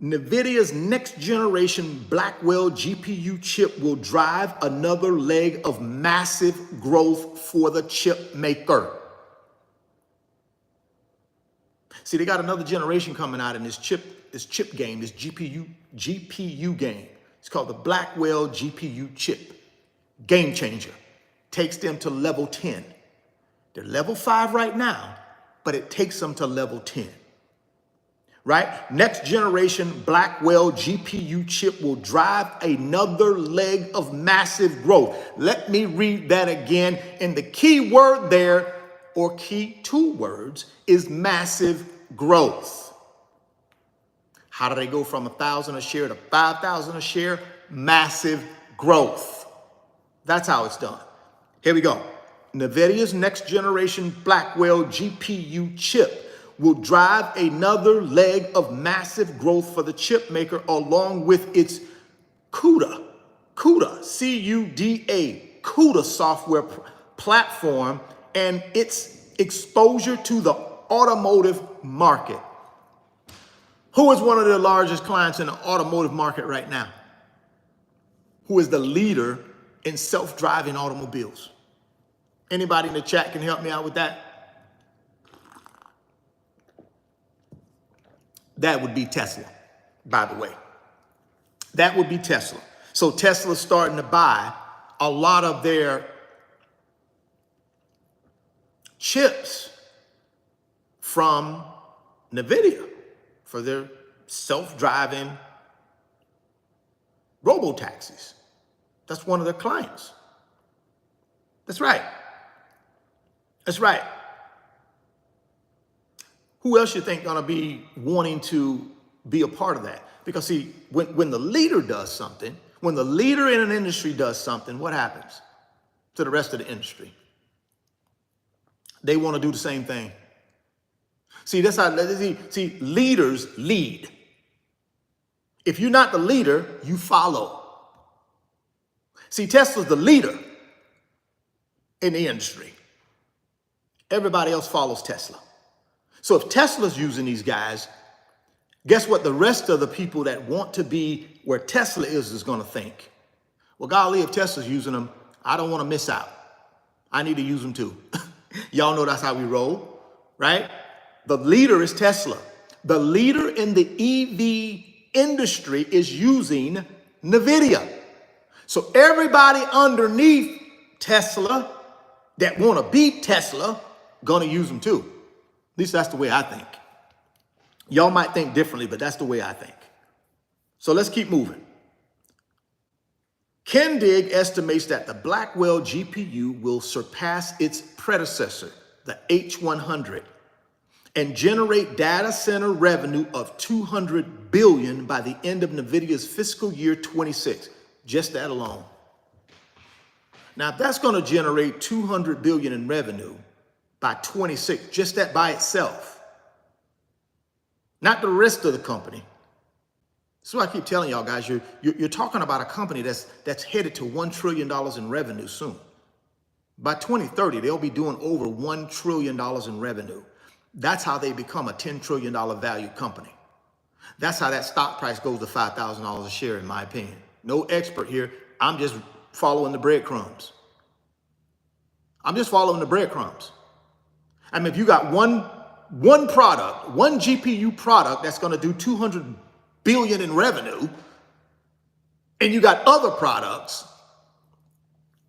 NVIDIA's next generation Blackwell GPU chip will drive another leg of massive growth for the chip maker. See, they got another generation coming out in this chip game, this GPU game. It's called the Blackwell GPU chip. Game changer. Takes them to level 10. They're level 5 right now, but it takes them to level 10. Right? Next generation Blackwell GPU chip will drive another leg of massive growth. Let me read that again. And the key word there, or key 2 words, is massive growth. How do they go from 1,000 a share to 5,000 a share? Massive growth. That's how it's done. Here we go. NVIDIA's next generation Blackwell GPU chip will drive another leg of massive growth for the chip maker along with its CUDA, C-U-D-A, CUDA software platform and its exposure to the automotive market. Who is one of the largest clients in the automotive market right now? Who is the leader in self-driving automobiles? Anybody in the chat can help me out with that? That would be Tesla, by the way. That would be Tesla. So Tesla's starting to buy a lot of their chips from Nvidia for their self-driving robo-taxis. That's one of their clients. That's right. That's right. Who else you think gonna be wanting to be a part of that? Because see, when the leader does something, when the leader in an industry does something, what happens to the rest of the industry? They want to do the same thing. See, that's how, see, leaders lead. If you're not the leader, you follow. See, Tesla's the leader in the industry. Everybody else follows Tesla. So if Tesla's using these guys, guess what the rest of the people that want to be where Tesla is going to think? Well, golly, if Tesla's using them, I don't want to miss out. I need to use them too. Y'all know that's how we roll, right? The leader is Tesla. The leader in the EV industry is using Nvidia. So everybody underneath Tesla that want to beat Tesla, going to use them too. At least that's the way I think. Y'all might think differently, but that's the way I think. So let's keep moving. Kendig estimates that the Blackwell GPU will surpass its predecessor, the H100, and generate data center revenue of $200 billion by the end of NVIDIA's fiscal year 26. Just that alone. Now, if that's going to generate $200 billion in revenue by 26, just that by itself, not the rest of the company. So I keep telling y'all guys, you're talking about a company that's headed to $1 trillion in revenue soon. By 2030, they'll be doing over $1 trillion in revenue. That's how they become a $10 trillion value company. That's how that stock price goes to $5,000 a share, in my opinion. No expert here. I'm just following the breadcrumbs. I'm just following the breadcrumbs. I mean, if you got one product, one GPU product that's going to do $200 billion in revenue, and you got other products,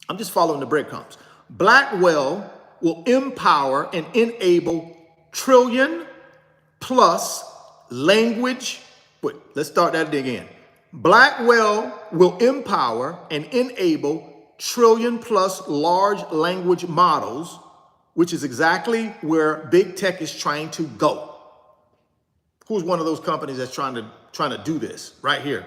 I'm just following the breadcrumbs. Blackwell will empower and enable trillion plus language. Wait, let's start that again. Blackwell will empower and enable trillion plus large language models, which is exactly where big tech is trying to go. Who's one of those companies that's trying to do this right here?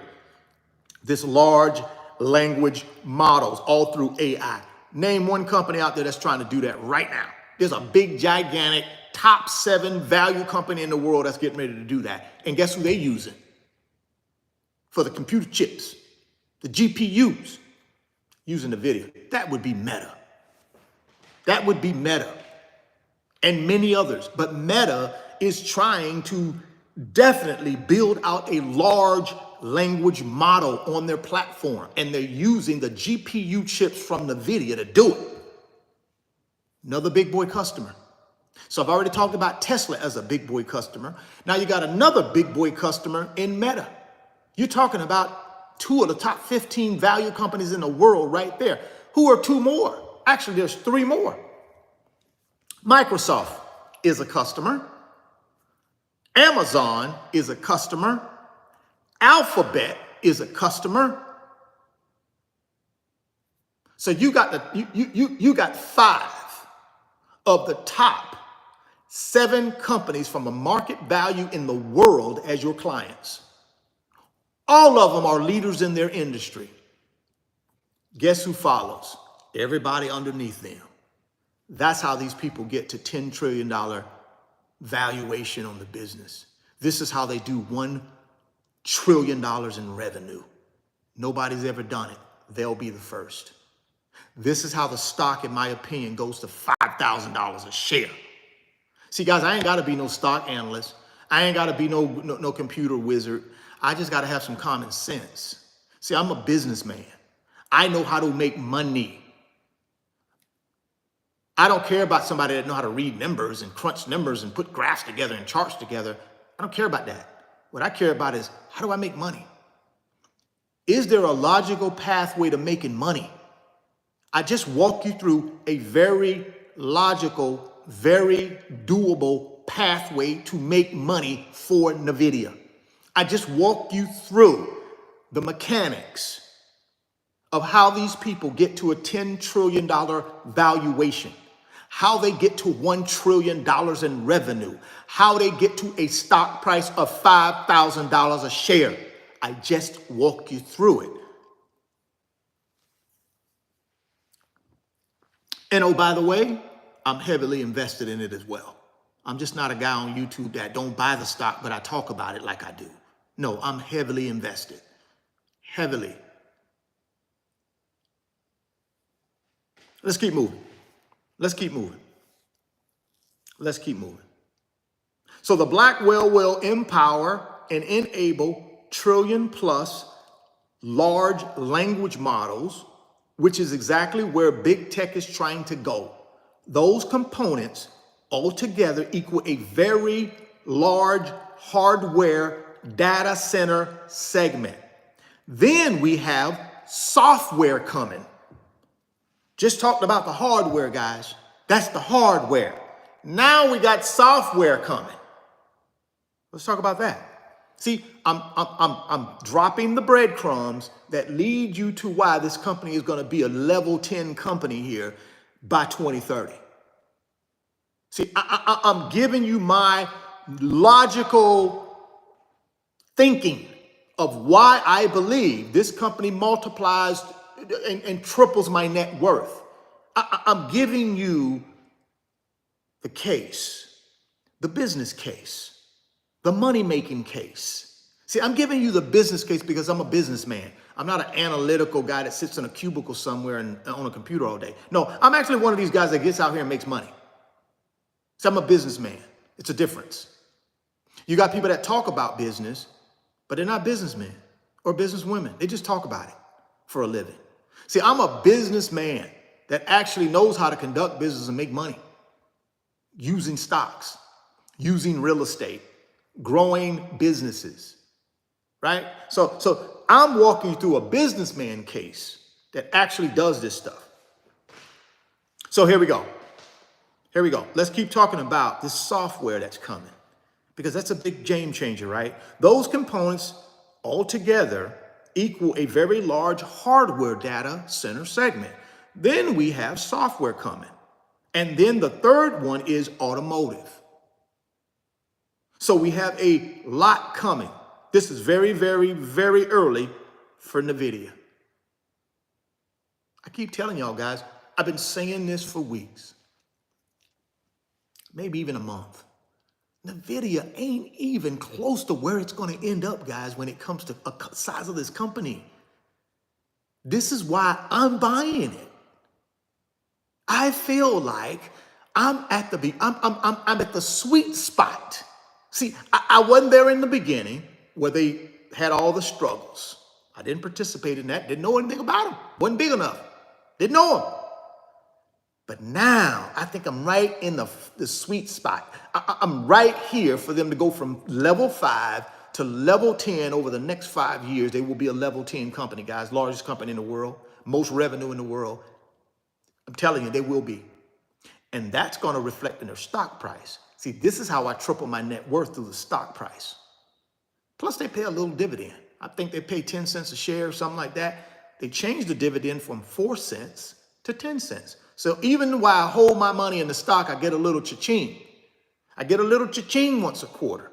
This large language models all through AI. Name one company out there that's trying to do that right now. There's a big, gigantic, top 7 value company in the world that's getting ready to do that. And guess who they're using? For the computer chips, the GPUs, using Nvidia. That would be Meta. That would be Meta and many others. But Meta is trying to definitely build out a large language model on their platform, and they're using the GPU chips from Nvidia to do it. Another big boy customer. So I've already talked about Tesla as a big boy customer. Now you got another big boy customer in Meta. You're talking about 2 of the top 15 value companies in the world right there. Who are 2 more? Actually, there's 3 more. Microsoft is a customer. Amazon is a customer. Alphabet is a customer. So you got you got 5 of the top 7 companies from a market value in the world as your clients. All of them are leaders in their industry. Guess who follows? Everybody underneath them. That's how these people get to $10 trillion valuation on the business. This is how they do $1 trillion in revenue. Nobody's ever done it. They'll be the first. This is how the stock, in my opinion, goes to $5,000 a share. See, guys, I ain't got to be no stock analyst. I ain't got to be no computer wizard. I just got to have some common sense. See, I'm a businessman. I know how to make money. I don't care about somebody that know how to read numbers and crunch numbers and put graphs together and charts together. I don't care about that. What I care about is, how do I make money? Is there a logical pathway to making money? I just walk you through a very logical, very doable pathway to make money for Nvidia. I just walk you through the mechanics of how these people get to a $10 trillion valuation, how they get to $1 trillion in revenue, how they get to a stock price of $5,000 a share. I just walk you through it. And oh, by the way, I'm heavily invested in it as well. I'm just not a guy on YouTube that don't buy the stock, but I talk about it like I do. No, I'm heavily invested. Heavily. Let's keep moving. Let's keep moving. Let's keep moving. So the black whale will empower and enable trillion plus large language models, which is exactly where big tech is trying to go. Those components altogether equal a very large hardware data center segment. Then we have software coming. Just talked about the hardware, guys. That's the hardware. Now we got software coming. Let's talk about that. See, I'm dropping the breadcrumbs that lead you to why this company is going to be a level 10 company here by 2030. See, I'm giving you my logical thinking of why I believe this company multiplies and triples my net worth. I'm giving you the case, the business case, the money-making case. See, I'm giving you the business case because I'm a businessman. I'm not an analytical guy that sits in a cubicle somewhere and on a computer all day. No, I'm actually one of these guys that gets out here and makes money. So I'm a businessman. It's a difference. You got people that talk about business, but they're not businessmen or businesswomen. They just talk about it for a living. See, I'm a businessman that actually knows how to conduct business and make money using stocks, using real estate, growing businesses, right? So I'm walking you through a businessman case that actually does this stuff. So here we go. Here we go. Let's keep talking about this software that's coming because that's a big game changer, right? Those components all together equal a very large hardware data center segment. Then we have software coming. And then the third one is automotive. So we have a lot coming. This is very, very, very early for Nvidia. I keep telling y'all guys, I've been saying this for weeks, maybe even a month. Nvidia ain't even close to where it's going to end up, guys, when it comes to the size of this company. This is why I'm buying it. I feel like I'm at the sweet spot. See, I wasn't there in the beginning where they had all the struggles. I didn't participate in that. Didn't know anything about them. Wasn't big enough. Didn't know them. But now I think I'm right in the sweet spot. I'm right here for them to go from level 5 to level 10 over the next 5 years. They will be a level 10 company, guys. Largest company in the world, most revenue in the world. I'm telling you, they will be. And that's going to reflect in their stock price. See, this is how I triple my net worth through the stock price. Plus, they pay a little dividend. I think they pay 10 cents a share or something like that. They changed the dividend from 4 cents to 10 cents. So even while I hold my money in the stock, I get a little cha-ching. I get a little cha-ching once a quarter.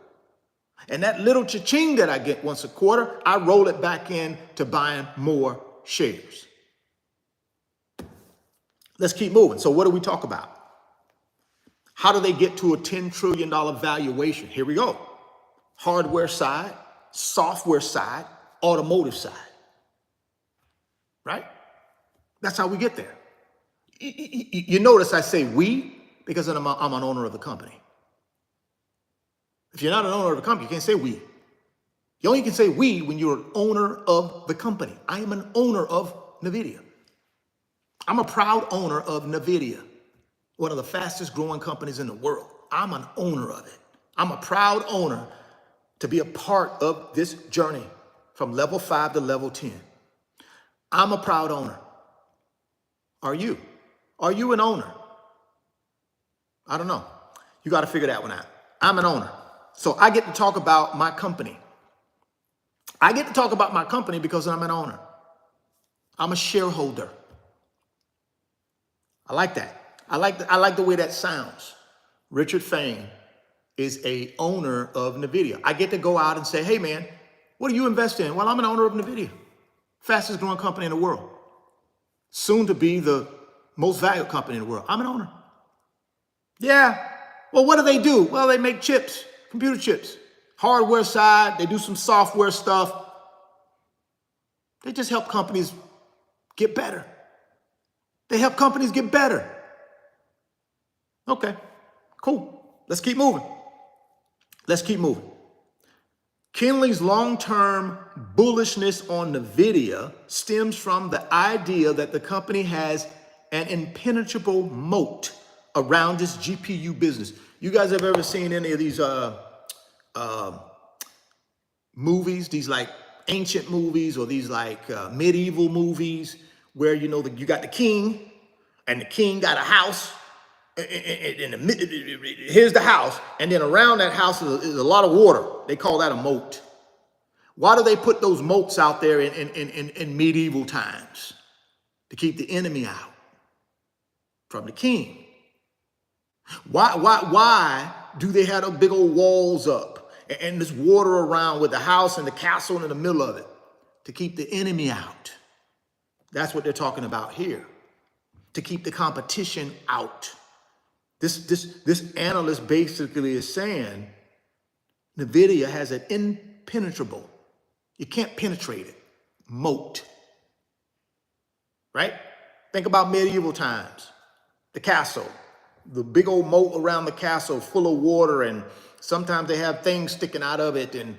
And that little cha-ching that I get once a quarter, I roll it back in to buying more shares. Let's keep moving. So what do we talk about? How do they get to a $10 trillion valuation? Here we go. Hardware side, software side, automotive side. Right? That's how we get there. You notice I say we because I'm an owner of the company. If you're not an owner of the company, you can't say we. You only can say we when you're an owner of the company. I am an owner of Nvidia. I'm a proud owner of Nvidia, one of the fastest growing companies in the world. I'm an owner of it. I'm a proud owner to be a part of this journey from level 5 to level 10. I'm a proud owner. Are you? Are you an owner? I don't know. You got to figure that one out. I'm an owner. So I get to talk about my company. I get to talk about my company because I'm an owner. I'm a shareholder. I like that. I like the way that sounds. Richard Fain is a owner of Nvidia. I get to go out and say, hey man, what do you invest in? Well, I'm an owner of Nvidia, fastest growing company in the world, soon to be the most valued company in the world. I'm an owner. Yeah. Well, what do they do? Well, they make chips, computer chips, hardware side. They do some software stuff. They just help companies get better. They help companies get better. Okay, cool. Let's keep moving. Let's keep moving. Kinley's long-term bullishness on Nvidia stems from the idea that the company has an impenetrable moat around its GPU business. You guys have ever seen any of these movies, these like ancient movies or these like medieval movies where, you know, you got the king and the king got a house and here's the house. And then around that house is a lot of water. They call that a moat. Why do they put those moats out there in medieval times? To keep the enemy out from the king. Why do they have those big old walls up and this water around with the house and the castle in the middle of it? To keep the enemy out. That's what they're talking about here. To keep the competition out. This analyst basically is saying Nvidia has an impenetrable, you can't penetrate it, moat. Right? Think about medieval times. The castle, the big old moat around the castle full of water, and sometimes they have things sticking out of it and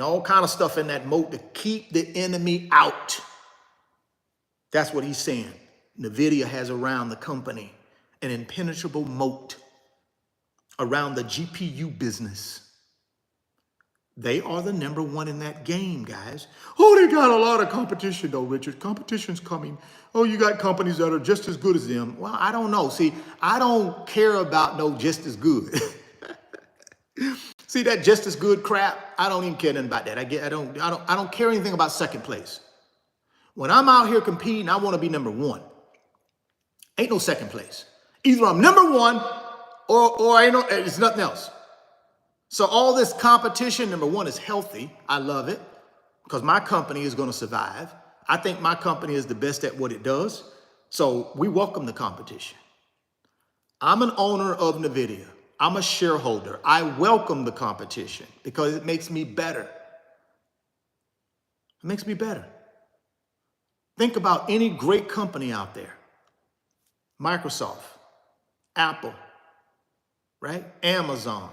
all kind of stuff in that moat to keep the enemy out. That's what he's saying. Nvidia has around the company an impenetrable moat around the GPU business. They are the number one in that game, guys. Oh, they got a lot of competition though, Richard. Competition's coming. Oh, you got companies that are just as good as them. Well, I don't know. See, I don't care about no just as good. See that just as good crap? I don't even care nothing about that. I don't care anything about second place. When I'm out here competing, I want to be number one. Ain't no second place. Either I'm number one or ain't no, it's nothing else. So all this competition, number one, is healthy. I love it because my company is going to survive. I think my company is the best at what it does. So we welcome the competition. I'm an owner of Nvidia. I'm a shareholder. I welcome the competition because it makes me better. It makes me better. Think about any great company out there. Microsoft, Apple, right? Amazon,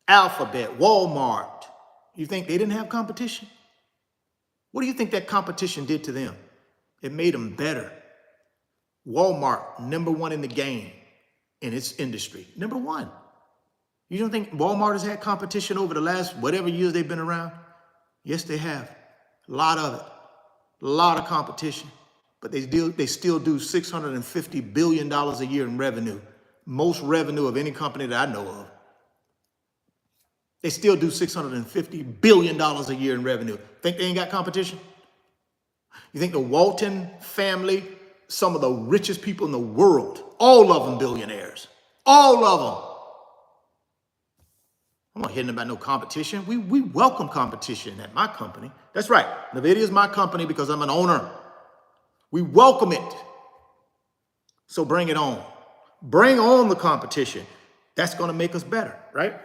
Alphabet, Walmart. You think they didn't have competition? What do you think that competition did to them? It made them better. Walmart, number one in the game in its industry. Number one. You don't think Walmart has had competition over the last whatever years they've been around? Yes, they have. A lot of it. A lot of competition. But they still do $650 billion a year in revenue. Most revenue of any company that I know of. They still do $650 billion a year in revenue. Think they ain't got competition? You think the Walton family, some of the richest people in the world, all of them billionaires, all of them. I'm not hearing about no competition. We welcome competition at my company. That's right. Nvidia is my company because I'm an owner. We welcome it. So bring it on. Bring on the competition. That's going to make us better, right?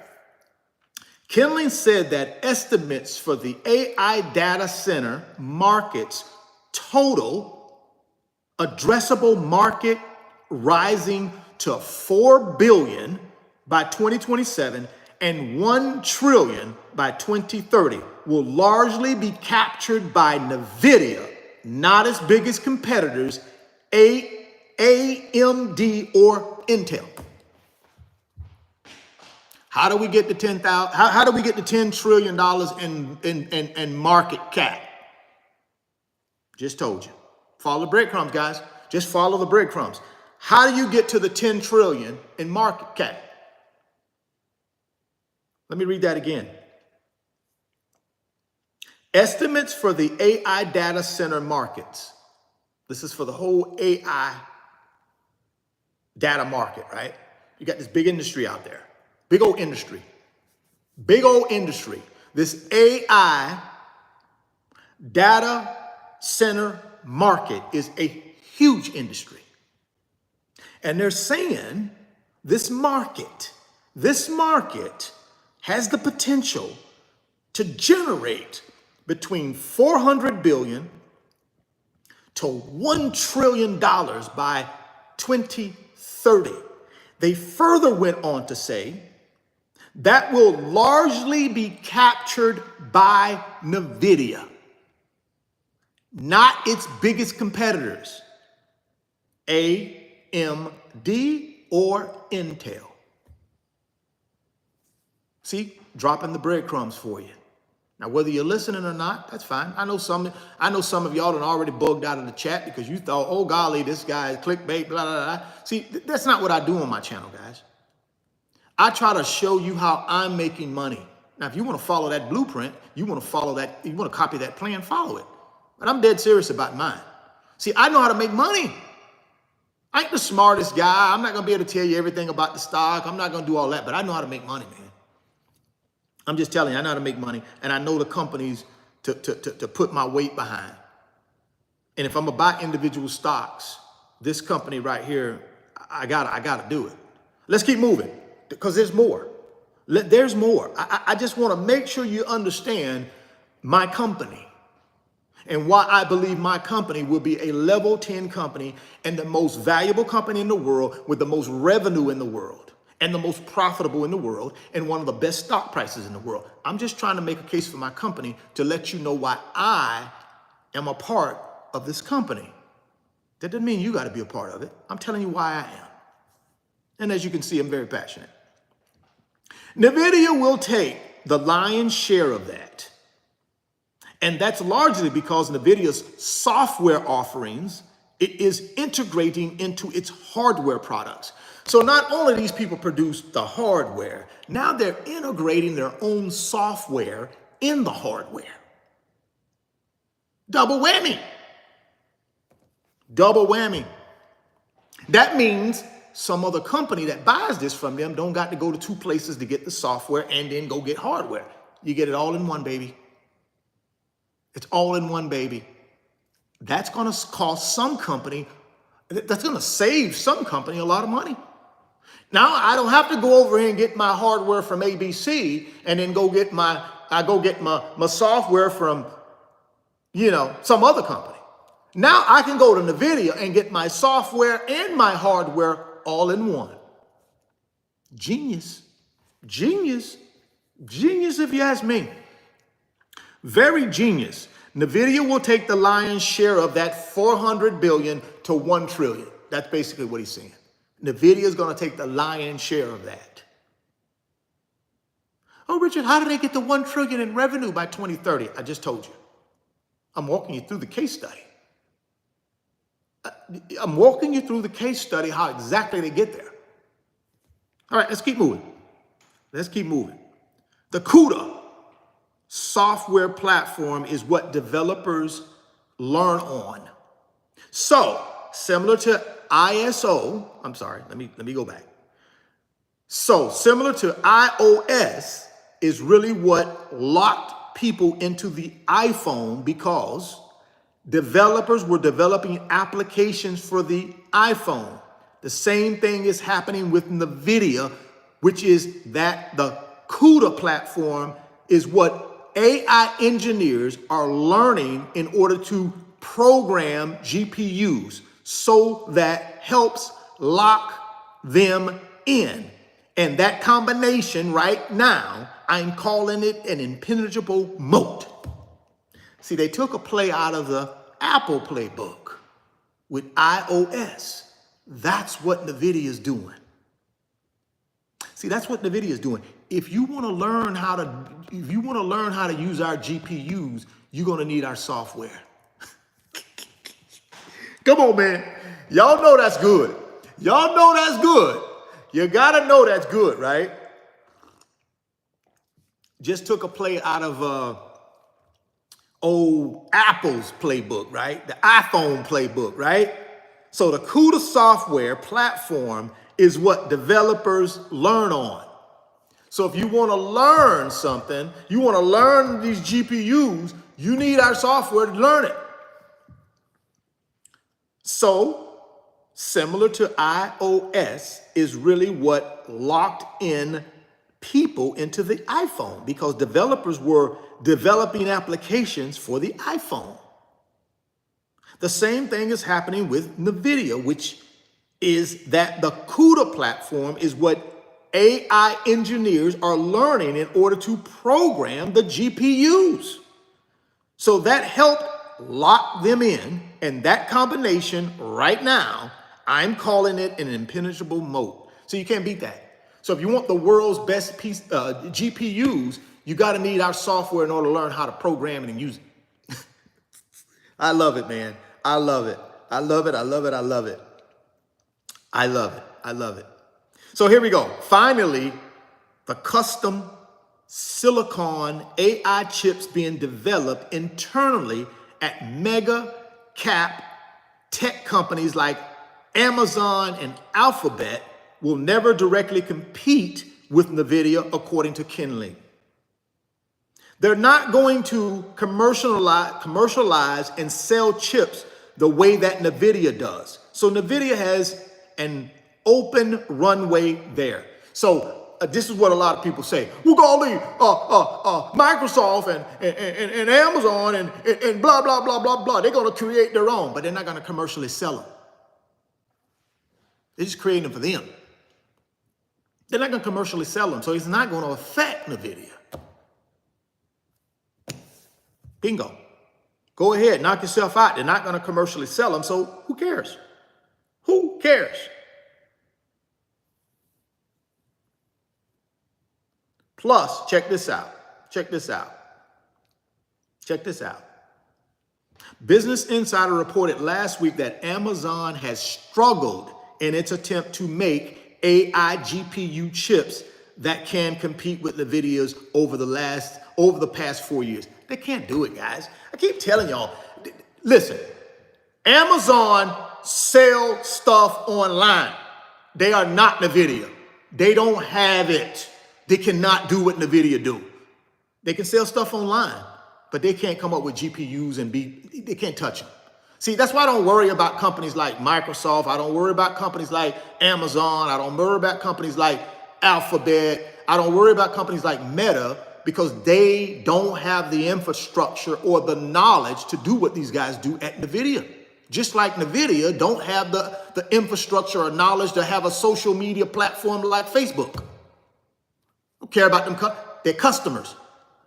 Kinley said that estimates for the AI data center markets total addressable market rising to 4 billion by 2027 and 1 trillion by 2030 will largely be captured by Nvidia, not its biggest competitors, AMD or Intel. How do we get to 10,000? How do we get to $10 trillion in market cap? Just told you. Follow the breadcrumbs, guys. Just follow the breadcrumbs. How do you get to the 10 trillion in market cap? Let me read that again. Estimates for the AI data center markets. This is for the whole AI data market, right? You got this big industry out there. Big old industry. Big old industry. This AI data center market is a huge industry. And they're saying this market has the potential to generate between $400 billion to $1 trillion by 2030. They further went on to say that will largely be captured by Nvidia, not its biggest competitors, AMD or Intel. See, dropping the breadcrumbs for you. Now, whether you're listening or not, that's fine. I know some of y'all done already bugged out of the chat because you thought, oh golly, this guy is clickbait, blah, blah, blah. See, that's not what I do on my channel, guys. I try to show you how I'm making money. Now, if you want to follow that blueprint, you want to follow that, you want to copy that plan, follow it. But I'm dead serious about mine. See, I know how to make money. I ain't the smartest guy. I'm not going to be able to tell you everything about the stock. I'm not going to do all that, but I know how to make money, man. I'm just telling you, I know how to make money, and I know the companies to put my weight behind. And if I'm gonna buy individual stocks, this company right here, I gotta do it. Let's keep moving, because there's more. There's more. I just want to make sure you understand my company and why I believe my company will be a level 10 company and the most valuable company in the world with the most revenue in the world and the most profitable in the world and one of the best stock prices in the world. I'm just trying to make a case for my company to let you know why I am a part of this company. That doesn't mean you got to be a part of it. I'm telling you why I am. And as you can see, I'm very passionate. Nvidia will take the lion's share of that. And that's largely because Nvidia's software offerings, it is integrating into its hardware products. So not only these people produce the hardware, now they're integrating their own software in the hardware. Double whammy. Double whammy. That means some other company that buys this from them don't got to go to two places to get the software and then go get hardware. You get it all in one, baby. It's all in one, baby. That's going to cost some company, that's going to save some company a lot of money. Now, I don't have to go over here and get my hardware from ABC and then go get my software from, some other company. Now I can go to Nvidia and get my software and my hardware all in one. Genius. Genius. Genius, if you ask me. Very genius. Nvidia will take the lion's share of that 400 billion to 1 trillion. That's basically what he's saying. Nvidia is going to take the lion's share of that. Oh, Richard, how do they get to 1 trillion in revenue by 2030? I just told you. I'm walking you through the case study. I'm walking you through the case study, how exactly they get there. All right, let's keep moving. Let's keep moving. The CUDA software platform is what developers learn on. So, similar to ISO, I'm sorry, let me go back. So, similar to iOS is really what locked people into the iPhone because developers were developing applications for the iPhone. The same thing is happening with Nvidia, which is that the CUDA platform is what AI engineers are learning in order to program GPUs. so that helps lock them in. And that combination right now, I'm calling it an impenetrable moat. See, they took a play out of the Apple playbook with iOS. That's what Nvidia is doing. See, that's what Nvidia is doing. If you want to learn how to use our GPUs, you're going to need our software. Come on, man. Y'all know that's good. Y'all know that's good. You got to know that's good, right? Just took a play out of old Apple's playbook, right? The iPhone playbook, right? So the CUDA software platform is what developers learn on. So if you want to learn something, you want to learn these GPUs, you need our software to learn it. So similar to iOS is really what locked in people into the iPhone, because developers were developing applications for the iPhone. The same thing is happening with Nvidia, which is that the CUDA platform is what AI engineers are learning in order to program the GPUs. So that helped lock them in, and that combination right now, I'm calling it an impenetrable moat. So you can't beat that. So if you want the world's best GPUs, you got to need our software in order to learn how to program it and use it. I love it, man. I love it. I love it. I love it. I love it. I love it. I love it. So here we go. Finally, the custom silicon AI chips being developed internally at mega cap tech companies like Amazon and Alphabet will never directly compete with Nvidia, according to Kinley. They're not going to commercialize and sell chips the way that Nvidia does. So Nvidia has an open runway there. So this is what a lot of people say. We're gonna leave Microsoft and Amazon and blah, blah, blah, blah, blah. They're gonna create their own, but they're not gonna commercially sell them. They're just creating them for them. They're not gonna commercially sell them, so it's not gonna affect Nvidia. Bingo. Go ahead, knock yourself out. They're not gonna commercially sell them, so who cares? Who cares? Plus, check this out. Check this out. Check this out. Business Insider reported last week that Amazon has struggled in its attempt to make AI GPU chips that can compete with NVIDIA's over the past 4 years. They can't do it, guys. I keep telling y'all, listen, Amazon sell stuff online. They are not NVIDIA. They don't have it. They cannot do what NVIDIA do. They can sell stuff online, but they can't come up with GPUs and they can't touch them. See, that's why I don't worry about companies like Microsoft. I don't worry about companies like Amazon. I don't worry about companies like Alphabet. I don't worry about companies like Meta, because they don't have the infrastructure or the knowledge to do what these guys do at NVIDIA. Just like NVIDIA don't have the infrastructure or knowledge to have a social media platform like Facebook. Don't care about them, their customers.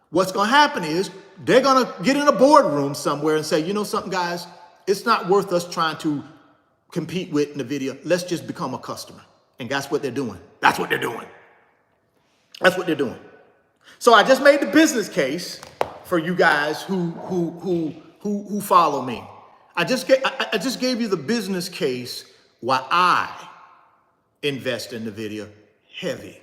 What's going to happen is they're going to get in a boardroom somewhere and say, you know something, guys, it's not worth us trying to compete with NVIDIA. Let's just become a customer. And that's what they're doing. That's what they're doing. That's what they're doing. So I just made the business case for you guys who follow me. I just gave you the business case why I invest in NVIDIA heavy.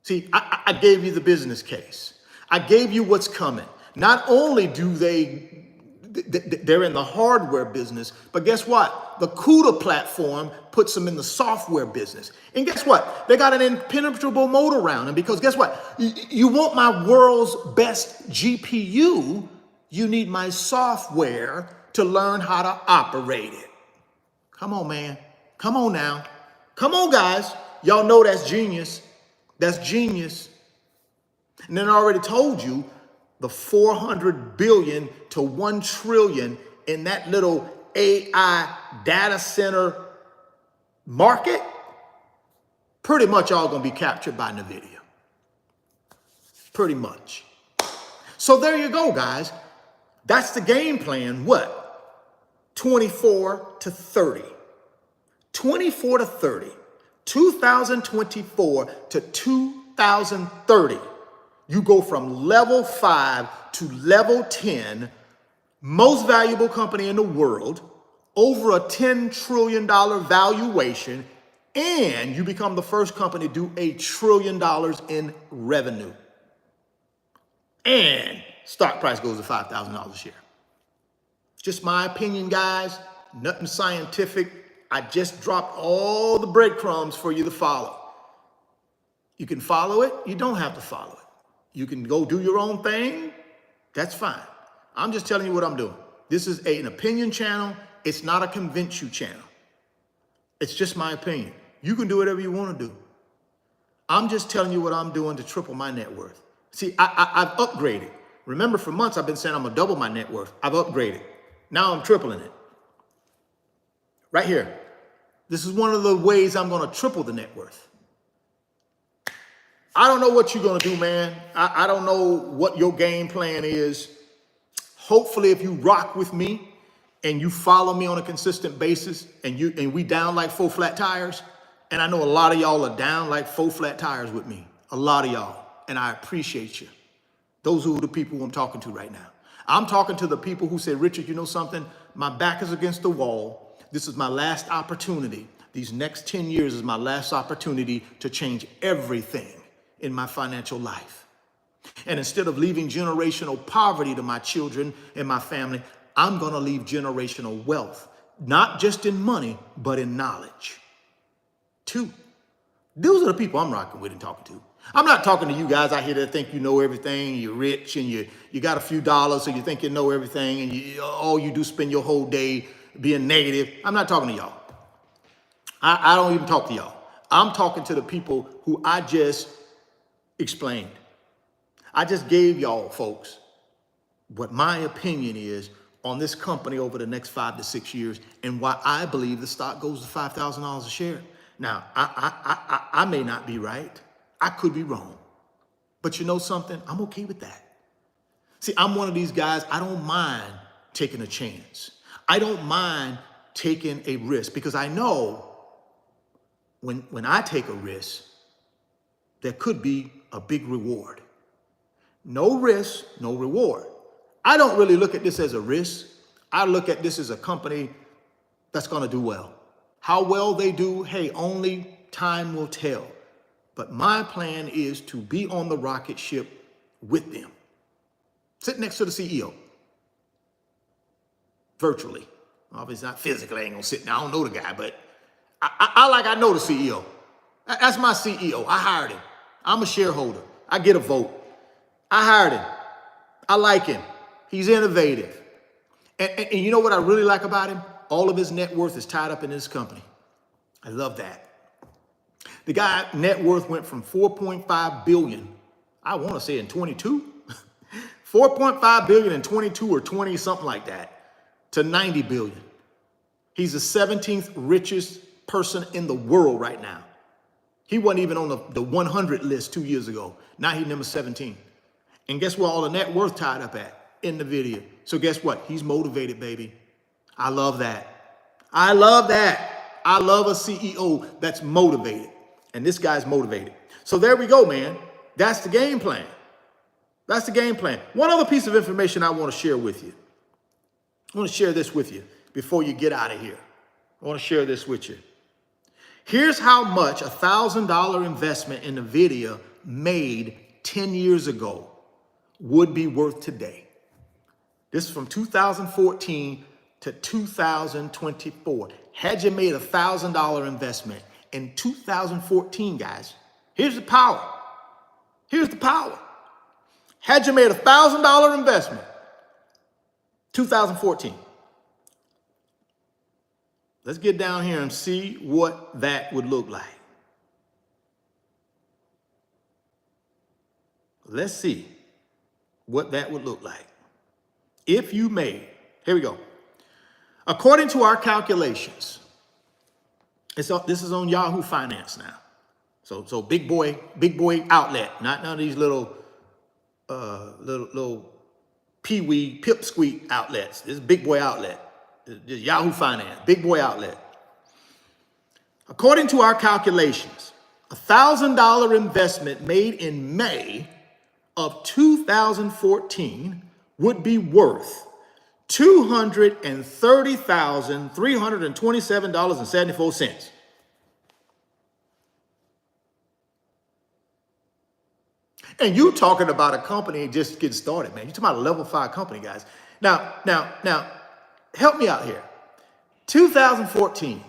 See, I gave you the business case. I gave you what's coming. Not only do they're in the hardware business, but guess what? The CUDA platform puts them in the software business. And guess what? They got an impenetrable moat around them, because guess what? You want my world's best GPU, you need my software to learn how to operate it. Come on, man. Come on now. Come on, guys. Y'all know that's genius. That's genius. And then I already told you the 400 billion to 1 trillion in that little AI data center market, pretty much all gonna be captured by Nvidia. Pretty much. So there you go, guys. That's the game plan. What? 24 to 30. 24 to 30. 2024 to 2030. You go from level 5 to level 10, most valuable company in the world, over a $10 trillion valuation, and you become the first company to do $1 trillion in revenue. And stock price goes to $5,000 a share. Just my opinion, guys. Nothing scientific. I just dropped all the breadcrumbs for you to follow. You can follow it. You don't have to follow it. You can go do your own thing. That's fine. I'm just telling you what I'm doing. This is an opinion channel. It's not a convince you channel. It's just my opinion. You can do whatever you want to do. I'm just telling you what I'm doing to triple my net worth. See, I've upgraded. Remember, for months I've been saying I'm gonna double my net worth. I've upgraded. Now I'm tripling it. Right here. This is one of the ways I'm gonna triple the net worth. I don't know what you're gonna do, man. I don't know what your game plan is. Hopefully, if you rock with me and you follow me on a consistent basis and we down like 4 flat tires, and I know a lot of y'all are down like 4 flat tires with me. A lot of y'all. And I appreciate you. Those are the people who I'm talking to right now. I'm talking to the people who say, Richard, you know something? My back is against the wall. This is my last opportunity. These next 10 years is my last opportunity to change everything in my financial life. And instead of leaving generational poverty to my children and my family, I'm going to leave generational wealth, not just in money, but in knowledge. 2. Those are the people I'm rocking with and talking to. I'm not talking to you guys out here that think you know everything, you're rich, and you got a few dollars, so you think you know everything, and all you do spend your whole day being negative. I'm not talking to y'all. I don't even talk to y'all. I'm talking to the people who I just explained. I just gave y'all folks what my opinion is on this company over the next 5 to 6 years and why I believe the stock goes to $5,000 a share. Now, I may not be right. I could be wrong. But you know something? I'm okay with that. See, I'm one of these guys, I don't mind taking a chance. I don't mind taking a risk because I know when I take a risk, there could be a big reward. No risk, no reward. I don't really look at this as a risk. I look at this as a company that's going to do well. How well they do, hey, only time will tell. But my plan is to be on the rocket ship with them. Sit next to the CEO. Virtually. Obviously not physically, I ain't gonna sit now. I don't know the guy, but I know the CEO. That's my CEO. I hired him. I'm a shareholder. I get a vote. I hired him. I like him. He's innovative. And you know what I really like about him? All of his net worth is tied up in this company. I love that. The guy net worth went from 4.5 billion, I want to say in 22, 4.5 billion in 22 or 20, something like that, to 90 billion. He's the 17th richest person in the world right now. He wasn't even on the 100 list 2 years ago. Now he's number 17. And guess where all the net worth tied up at? In the video. So guess what? He's motivated, baby. I love that. I love that. I love a CEO that's motivated. And this guy's motivated. So there we go, man. That's the game plan. That's the game plan. One other piece of information I want to share with you. I want to share this with you before you get out of here. I want to share this with you. Here's how much a $1,000 investment in Nvidia made 10 years ago would be worth today. This is from 2014 to 2024. Had you made a $1,000 investment in 2014, guys, here's the power. Here's the power. Had you made a $1,000 investment, 2014. Let's get down here and see what that would look like. Let's see what that would look like. If you made, here we go, According to our calculations, this is on Yahoo Finance now. So big boy outlet, not none of these little pee-wee pipsqueak outlets. This is big boy outlet. This is Yahoo Finance, big boy outlet. According to our calculations, $1,000 investment made in May of 2014 would be worth $230,327.74. And you talking about a company just getting started, man. You're talking about a level 5 company, guys. Now, help me out here. 2014,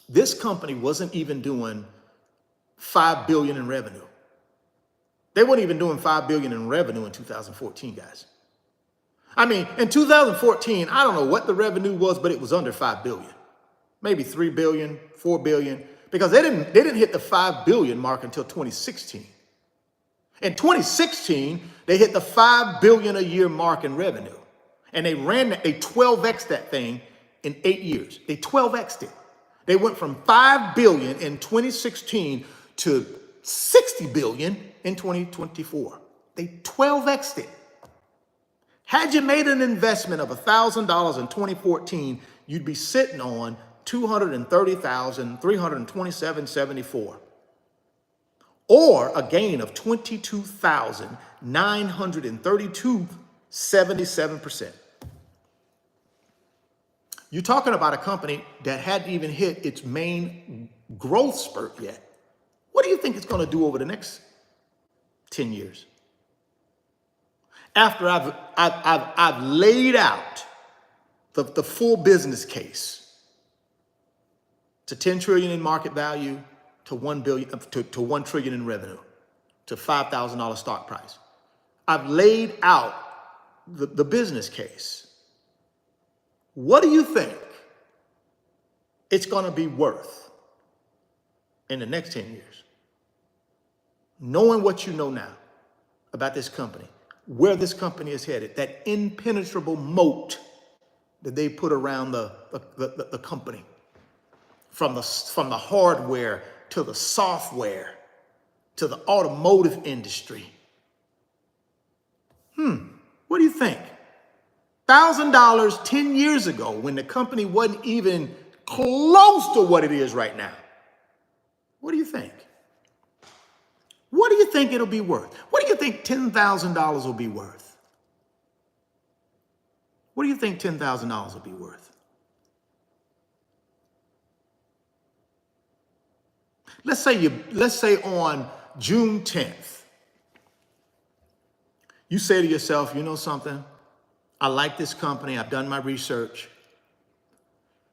this company wasn't even doing $5 billion in revenue. They weren't even doing $5 billion in revenue in 2014, guys. I mean, in 2014, I don't know what the revenue was, but it was under $5 billion. Maybe $3 billion, $4 billion, because they didn't hit the $5 billion mark until 2016. In 2016, they hit the $5 billion a year mark in revenue. And they 12x'd that thing in 8 years. They 12x'd it. They went from $5 billion in 2016 to $60 billion in 2024. They 12x'd it. Had you made an investment of $1,000 in 2014, you'd be sitting on $230,327.74. Or a gain of 22,932.77%. You're talking about a company that hadn't even hit its main growth spurt yet. What do you think it's going to do over the next 10 years? After I've laid out the full business case to 10 trillion in market value, to 1 billion, to 1 trillion in revenue, to $5,000 stock price. I've laid out the business case. What do you think it's going to be worth in the next 10 years? Knowing what you know now about this company, where this company is headed, that impenetrable moat that they put around the company, from the hardware to the software to the automotive industry. What do you think? $1,000 10 years ago, when the company wasn't even close to what it is right now. What do you think? What do you think it'll be worth? What do you think $10,000 will be worth? What do you think $10,000 will be worth? Let's say on June 10th, you say to yourself, you know something? I like this company. I've done my research.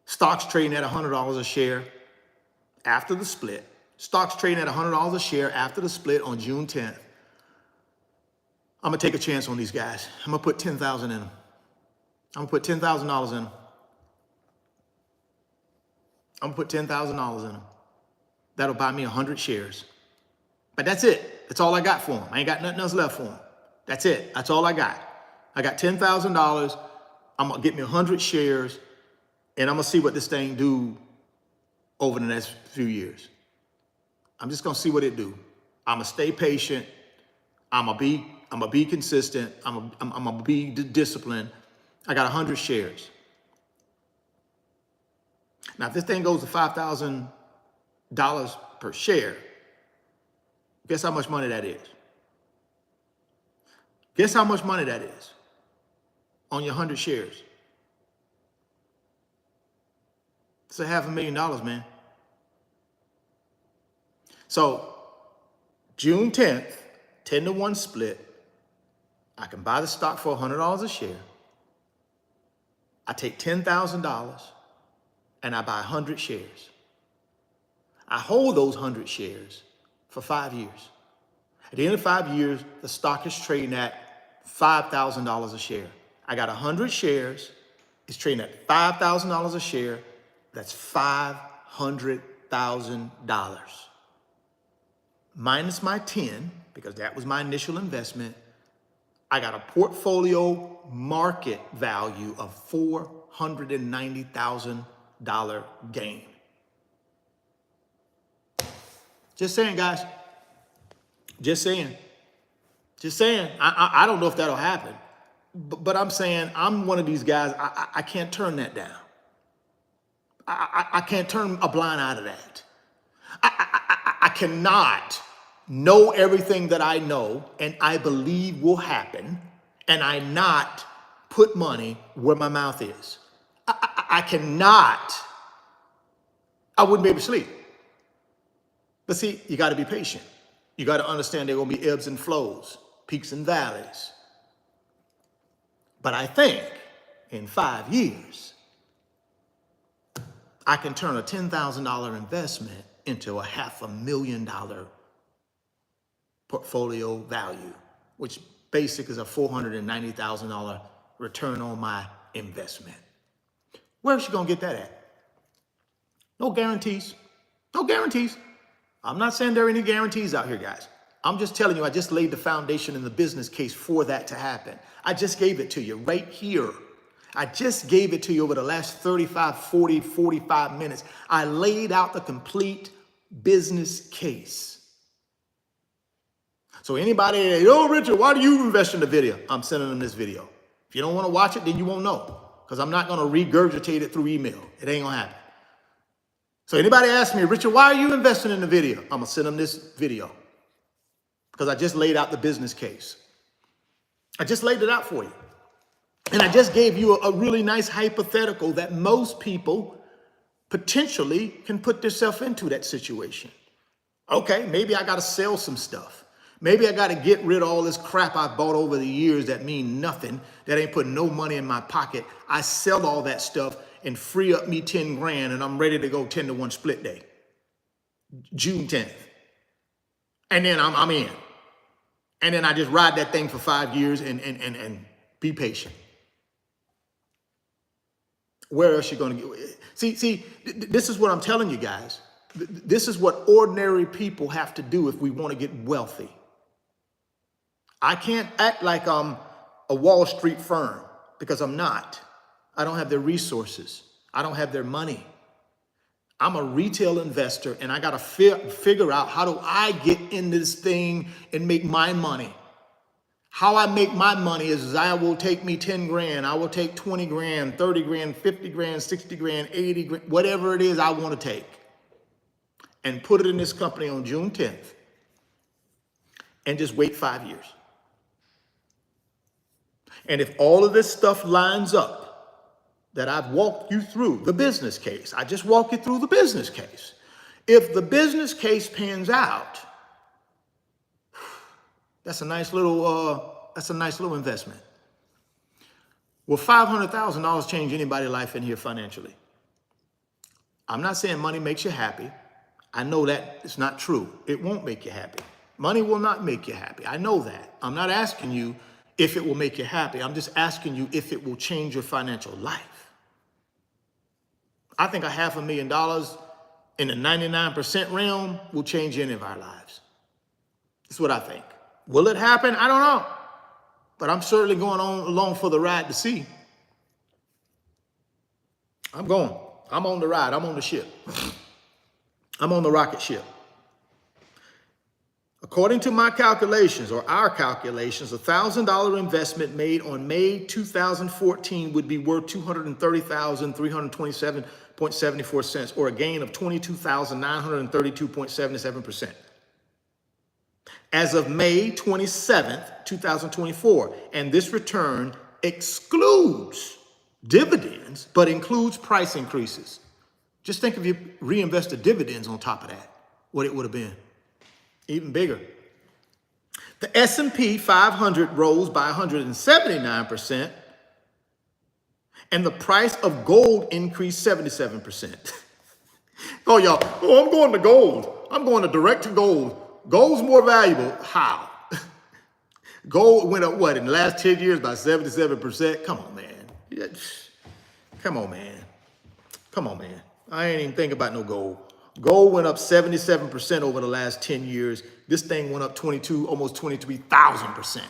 Stock's trading at $100 a share after the split. Stock's trading at $100 a share after the split on June 10th. I'm going to take a chance on these guys. I'm going to put $10,000 in them. I'm going to put $10,000 in them. I'm going to put $10,000 in them. That'll buy me 100 shares. But that's it. That's all I got for them. I ain't got nothing else left for them. That's it. That's all I got. I got $10,000. I'm going to get me 100 shares, and I'm going to see what this thing do over the next few years. I'm just going to see what it do. I'm going to stay patient. I'm going to be consistent. I'm going to be disciplined. I got 100 shares. Now, if this thing goes to $5,000 per share, guess how much money that is? Guess how much money that is on your 100 shares? It's $500,000, man. So June 10th, 10-to-1 split. I can buy the stock for $100 a share. I take $10,000 and I buy 100 shares. I hold those 100 shares for 5 years. At the end of 5 years, the stock is trading at $5,000 a share. I got 100 shares. It's trading at $5,000 a share. That's $500,000. Minus my 10, because that was my initial investment, I got a portfolio market value of $400,000. $490,000 gain. Just saying, guys. Just saying. Just saying. I don't know if that'll happen. But I'm saying I'm one of these guys, I can't turn that down. I can't turn a blind eye to that. I cannot know everything that I know and I believe will happen, and I not put money where my mouth is. I cannot. I wouldn't be able to sleep. But see, you got to be patient. You got to understand there are going to be ebbs and flows, peaks and valleys. But I think in 5 years, I can turn a $10,000 investment into a $500,000 portfolio value, which basically is a $490,000 return on my investment. Where's she gonna get that at? No guarantees. No guarantees. I'm not saying there are any guarantees out here, guys. I'm just telling you, I just laid the foundation in the business case for that to happen. I just gave it to you right here. I just gave it to you over the last 35, 40, 45 minutes. I laid out the complete business case. So anybody, oh, Richard, why do you invest in the video? I'm sending them this video. If you don't want to watch it, then you won't know, because I'm not going to regurgitate it through email. It ain't going to happen. So anybody asks me, Richard, why are you investing in the video? I'm going to send them this video because I just laid out the business case. I just laid it out for you. And I just gave you a really nice hypothetical that most people potentially can put themselves into that situation. Okay, maybe I got to sell some stuff. Maybe I got to get rid of all this crap I bought over the years that mean nothing, that ain't putting no money in my pocket. I sell all that stuff and free up me 10 grand, and I'm ready to go 10-to-1 split day, June 10th. And then I'm in. And then I just ride that thing for 5 years and be patient. Where else you going to get? See, this is what I'm telling you guys. This is what ordinary people have to do if we want to get wealthy. I can't act like I'm a Wall Street firm, because I'm not. I don't have their resources. I don't have their money. I'm a retail investor, and I got to figure out, how do I get in this thing and make my money? How I make my money is I will take me 10 grand. I will take 20 grand, 30 grand, 50 grand, 60 grand, 80 grand, whatever it is I want to take, and put it in this company on June 10th and just wait 5 years. And if all of this stuff lines up that I've walked you through, the business case, I just walked you through the business case. If the business case pans out, that's a nice little investment. Will $500,000 change anybody's life in here financially? I'm not saying money makes you happy. I know that it's not true. It won't make you happy. Money will not make you happy. I know that. I'm not asking you if it will make you happy. I'm just asking you if it will change your financial life. I think a $500,000 in the 99% realm will change any of our lives. That's what I think. Will it happen? I don't know. But I'm certainly going along for the ride to see. I'm going. I'm on the ride. I'm on the ship. I'm on the rocket ship. According to my calculations, or our calculations, a $1,000 investment made on May 2014 would be worth $230,327.74, or a gain of 22,932.77%. As of May 27th, 2024, and this return excludes dividends, but includes price increases. Just think if you reinvested dividends on top of that, what it would have been. Even bigger. The S&P 500 rose by 179%, and the price of gold increased 77%. Oh, y'all, I'm going to gold. I'm going to direct to gold. Gold's more valuable. How? Gold went up, what, in the last 10 years by 77%? Come on, man. Come on, man. Come on, man. I ain't even thinking about no gold. Gold went up 77% over the last 10 years. This thing went up almost 23,000%.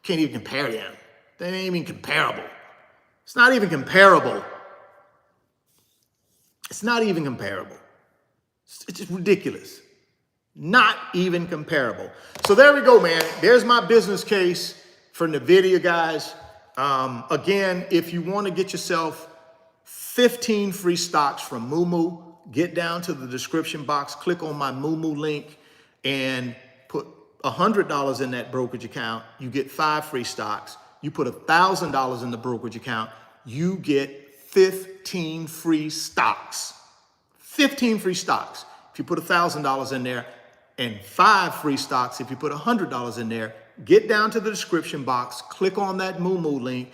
Can't even compare them. They ain't even comparable. It's not even comparable. It's not even comparable. It's just ridiculous. Not even comparable. So there we go, man. There's my business case for Nvidia, guys. Again, if you want to get yourself 15 free stocks from Moomoo, get down to the description box, click on my Moomoo link, and put $100 in that brokerage account. You get 5 free stocks. You put $1,000 in the brokerage account, you get 15 free stocks. 15 free stocks. If you put $1,000 in there, and 5 free stocks if you put $100 in there. Get down to the description box, click on that Moomoo link,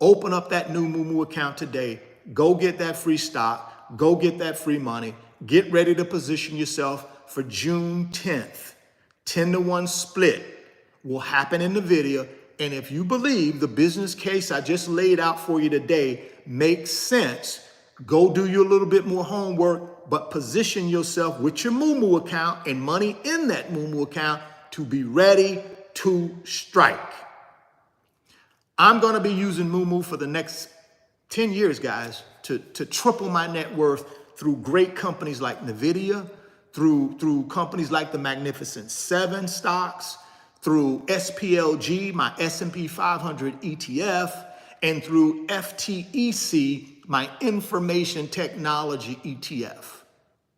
open up that new Moomoo account today, go get that free stock, go get that free money, get ready to position yourself for June 10th. 10-to-1 split will happen in Nvidia. And if you believe the business case I just laid out for you today makes sense, go do your little bit more homework, but position yourself with your Moomoo account and money in that Moomoo account to be ready to strike. I'm going to be using Moomoo for the next 10 years, guys, to triple my net worth through great companies like Nvidia, through companies like the Magnificent Seven stocks, through SPLG, my S&P 500 ETF, and through FTEC, my information technology ETF.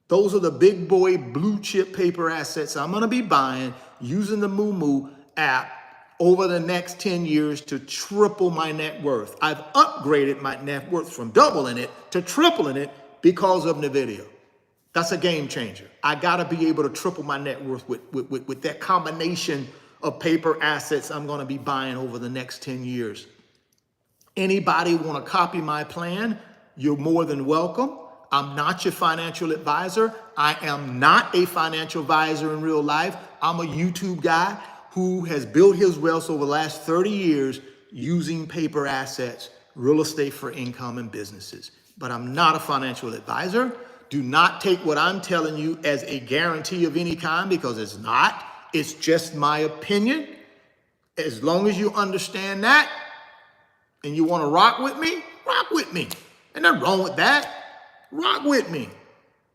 Those are the big boy blue chip paper assets I'm gonna be buying using the Moomoo app over the next 10 years to triple my net worth. I've upgraded my net worth from doubling it to tripling it because of Nvidia. That's a game changer. I gotta be able to triple my net worth with that combination of paper assets I'm gonna be buying over the next 10 years. Anybody wanna copy my plan? You're more than welcome. I'm not your financial advisor. I am not a financial advisor in real life. I'm a YouTube guy who has built his wealth over the last 30 years using paper assets, real estate for income and businesses. But I'm not a financial advisor. Do not take what I'm telling you as a guarantee of any kind because it's not. It's just my opinion. As long as you understand that and you want to rock with me, rock with me. Ain't nothing wrong with that. Rock with me.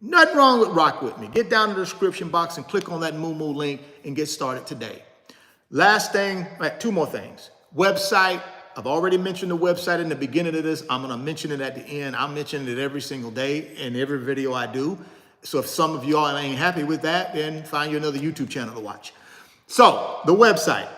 Nothing wrong with rock with me. Get down to the description box and click on that Moomoo link and get started today. Last thing, 2 more things. Website. I've already mentioned the website in the beginning of this. I'm going to mention it at the end. I'm mentioning it every single day in every video I do. So if some of y'all ain't happy with that, then find you another YouTube channel to watch. So the website.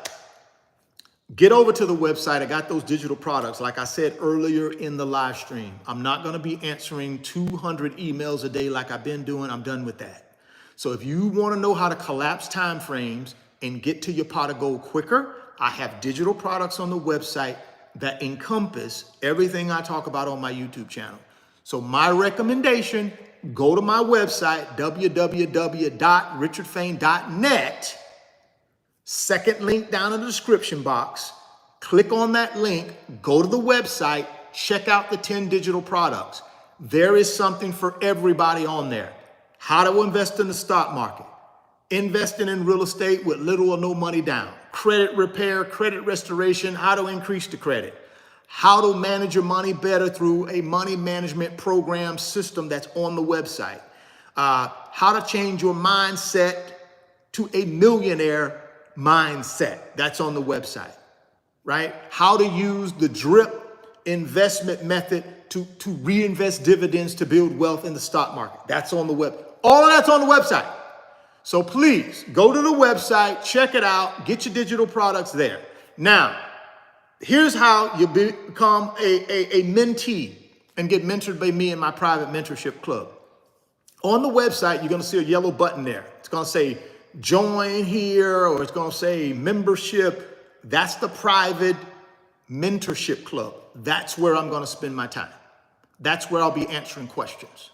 Get over to the website. I got those digital products. Like I said earlier in the live stream, I'm not going to be answering 200 emails a day like I've been doing. I'm done with that. So if you want to know how to collapse time frames and get to your pot of gold quicker, I have digital products on the website that encompass everything I talk about on my YouTube channel. So my recommendation, go to my website, www.richardfain.net. Second link down in the description box. Click on that link, go to the website, check out the 10 digital products. There is something for everybody on there. How to invest in the stock market, investing in real estate with little or no money down, credit repair, credit restoration, how to increase the credit, how to manage your money better through a money management program system that's on the website, how to change your mindset to a millionaire mindset. That's on the website, right? How to use the drip investment method to reinvest dividends to build wealth in the stock market. That's on the web. All of that's on the website. So please go to the website, check it out, get your digital products there. Now, here's how you become a mentee and get mentored by me in my private mentorship club. On the website, you're going to see a yellow button there. It's going to say join here, or it's going to say membership. That's the private mentorship club. That's where I'm going to spend my time. That's where I'll be answering questions.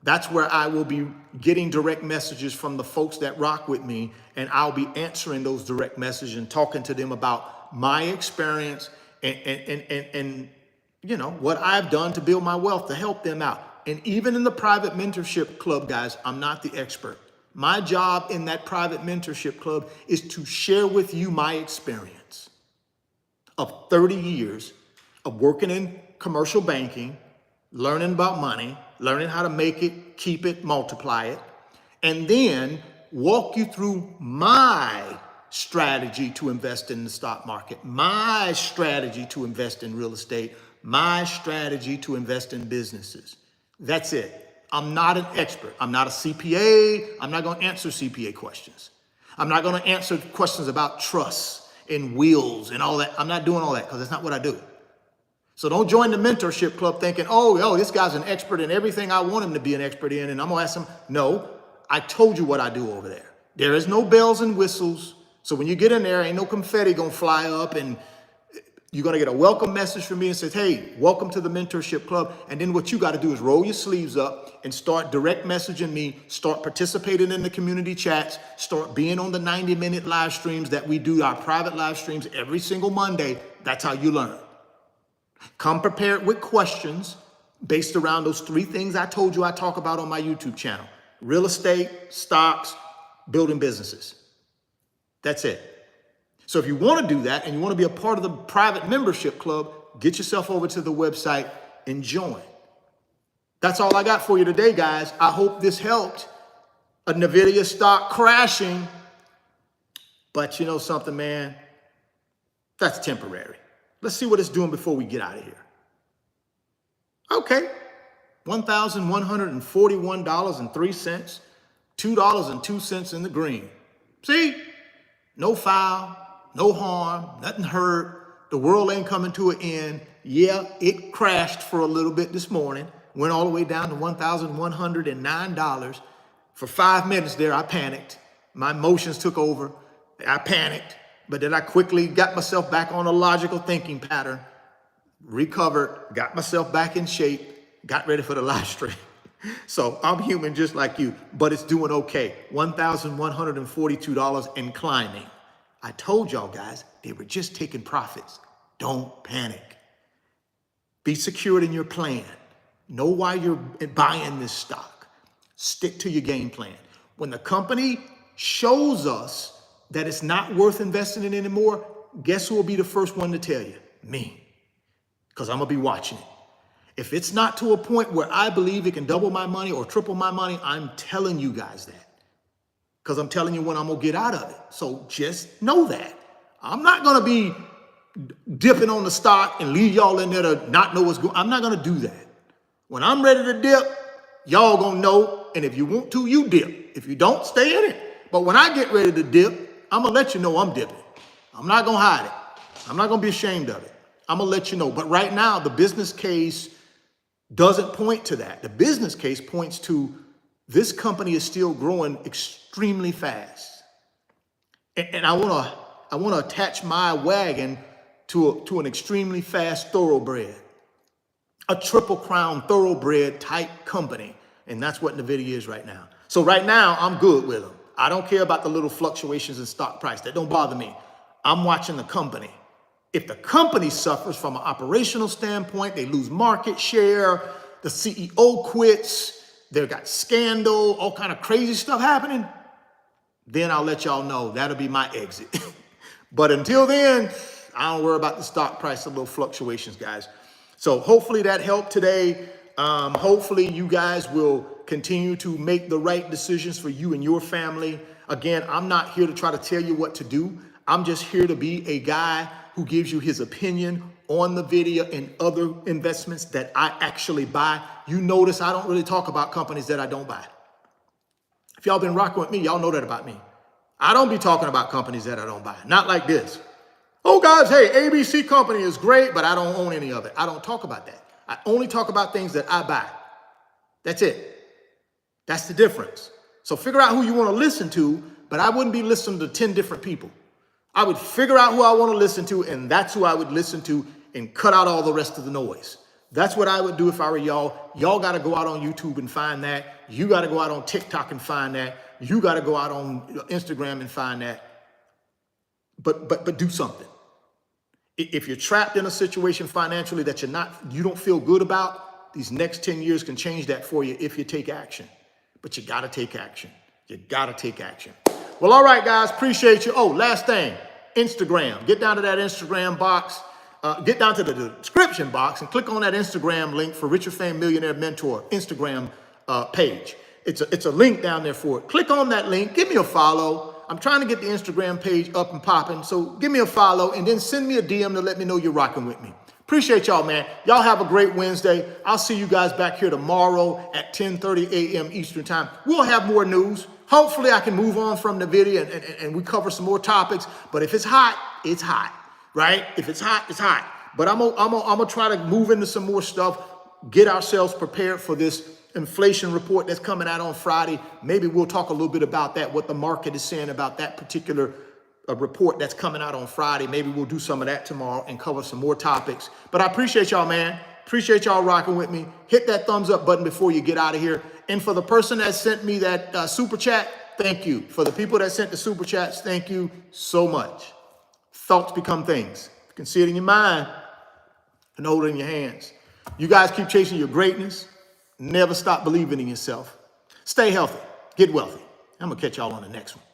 That's where I will be getting direct messages from the folks that rock with me, and I'll be answering those direct messages and talking to them about my experience and you know, what I've done to build my wealth to help them out. And even in the private mentorship club, guys, I'm not the expert. My job in that private mentorship club is to share with you my experience of 30 years of working in commercial banking, learning about money, learning how to make it, keep it, multiply it, and then walk you through my strategy to invest in the stock market, my strategy to invest in real estate, my strategy to invest in businesses. That's it. I'm not an expert. I'm not a CPA. I'm not going to answer CPA questions. I'm not going to answer questions about trusts and wills and all that. I'm not doing all that because that's not what I do. So don't join the mentorship club thinking, oh, this guy's an expert in everything I want him to be an expert in, and I'm going to ask him. No, I told you what I do over there. There is no bells and whistles. So when you get in there, ain't no confetti going to fly up, and you're going to get a welcome message from me and says, hey, welcome to the mentorship club. And then what you got to do is roll your sleeves up and start direct messaging me, start participating in the community chats, start being on the 90-minute live streams that we do, our private live streams every single Monday. That's how you learn. Come prepared with questions based around those 3 things I told you I talk about on my YouTube channel: real estate, stocks, building businesses. That's it. So if you want to do that and you want to be a part of the private membership club, get yourself over to the website and join. That's all I got for you today, guys. I hope this helped. A Nvidia stock crashing. But you know something, man? That's temporary. Let's see what it's doing before we get out of here. Okay. $1,141.03. $2.02 in the green. See? No foul. No harm, nothing hurt. The world ain't coming to an end. Yeah, it crashed for a little bit this morning. Went all the way down to $1,109. For 5 minutes there, I panicked. My emotions took over. I panicked, but then I quickly got myself back on a logical thinking pattern, recovered, got myself back in shape, got ready for the live stream. So I'm human just like you, but it's doing okay. $1,142 and climbing. I told y'all guys, they were just taking profits. Don't panic. Be secured in your plan. Know why you're buying this stock. Stick to your game plan. When the company shows us that it's not worth investing in anymore, guess who will be the first one to tell you? Me. Because I'm going to be watching it. If it's not to a point where I believe it can double my money or triple my money, I'm telling you guys that. Because I'm telling you when I'm going to get out of it. So just know that. I'm not going to be dipping on the stock and leave y'all in there to not know what's going on. I'm not going to do that. When I'm ready to dip, y'all going to know. And if you want to, you dip. If you don't, stay in it. But when I get ready to dip, I'm going to let you know I'm dipping. I'm not going to hide it. I'm not going to be ashamed of it. I'm going to let you know. But right now, the business case doesn't point to that. The business case points to this company is still growing extremely fast. And I want to attach my wagon to an extremely fast thoroughbred, a triple crown thoroughbred type company. And that's what Nvidia is right now. So right now, I'm good with them. I don't care about the little fluctuations in stock price. That don't bother me. I'm watching the company. If the company suffers from an operational standpoint, they lose market share, the CEO quits, they've got scandal, all kind of crazy stuff happening, then I'll let y'all know. That'll be my exit. But until then, I don't worry about the stock price, the little fluctuations, guys. So hopefully that helped today. Hopefully you guys will continue to make the right decisions for you and your family. Again, I'm not here to try to tell you what to do. I'm just here to be a guy who gives you his opinion on the video and other investments that I actually buy. You notice I don't really talk about companies that I don't buy. If y'all been rocking with me, y'all know that about me. I don't be talking about companies that I don't buy. Not like this. Oh, guys, hey, ABC company is great, but I don't own any of it. I don't talk about that. I only talk about things that I buy. That's it. That's the difference. So figure out who you want to listen to, but I wouldn't be listening to 10 different people. I would figure out who I want to listen to, and that's who I would listen to and cut out all the rest of the noise. That's what I would do if I were y'all. Y'all got to go out on YouTube and find that. You got to go out on TikTok and find that. You got to go out on Instagram and find that. But do something. If you're trapped in a situation financially that you don't feel good about, these next 10 years can change that for you if you take action. But you got to take action. You got to take action. Well, all right, guys, appreciate you. Oh, last thing, Instagram. Get down to that Instagram box. get down to the description box and click on that Instagram link for Richard Fame Millionaire Mentor Instagram page. It's a link down there for it. Click on that link, give me a follow. I'm trying to get the Instagram page up and popping, so give me a follow and then send me a DM to let me know you're rocking with me. Appreciate y'all, man. Y'all have a great Wednesday. I'll see you guys back here tomorrow at 10:30 a.m. Eastern time. We'll have more news. Hopefully I can move on from Nvidia and we cover some more topics. But if it's hot, it's hot, right? If it's hot, it's hot. But I'm gonna try to move into some more stuff, get ourselves prepared for this inflation report that's coming out on Friday. Maybe we'll talk a little bit about that, what the market is saying about that particular report that's coming out on Friday. Maybe we'll do some of that tomorrow and cover some more topics. But I appreciate y'all, man. Appreciate y'all rocking with me. Hit that thumbs up button before you get out of here. And for the person that sent me that super chat, thank you. For the people that sent the super chats, thank you so much. Thoughts become things. You can see it in your mind and hold it in your hands. You guys keep chasing your greatness. Never stop believing in yourself. Stay healthy. Get wealthy. I'm going to catch y'all on the next one.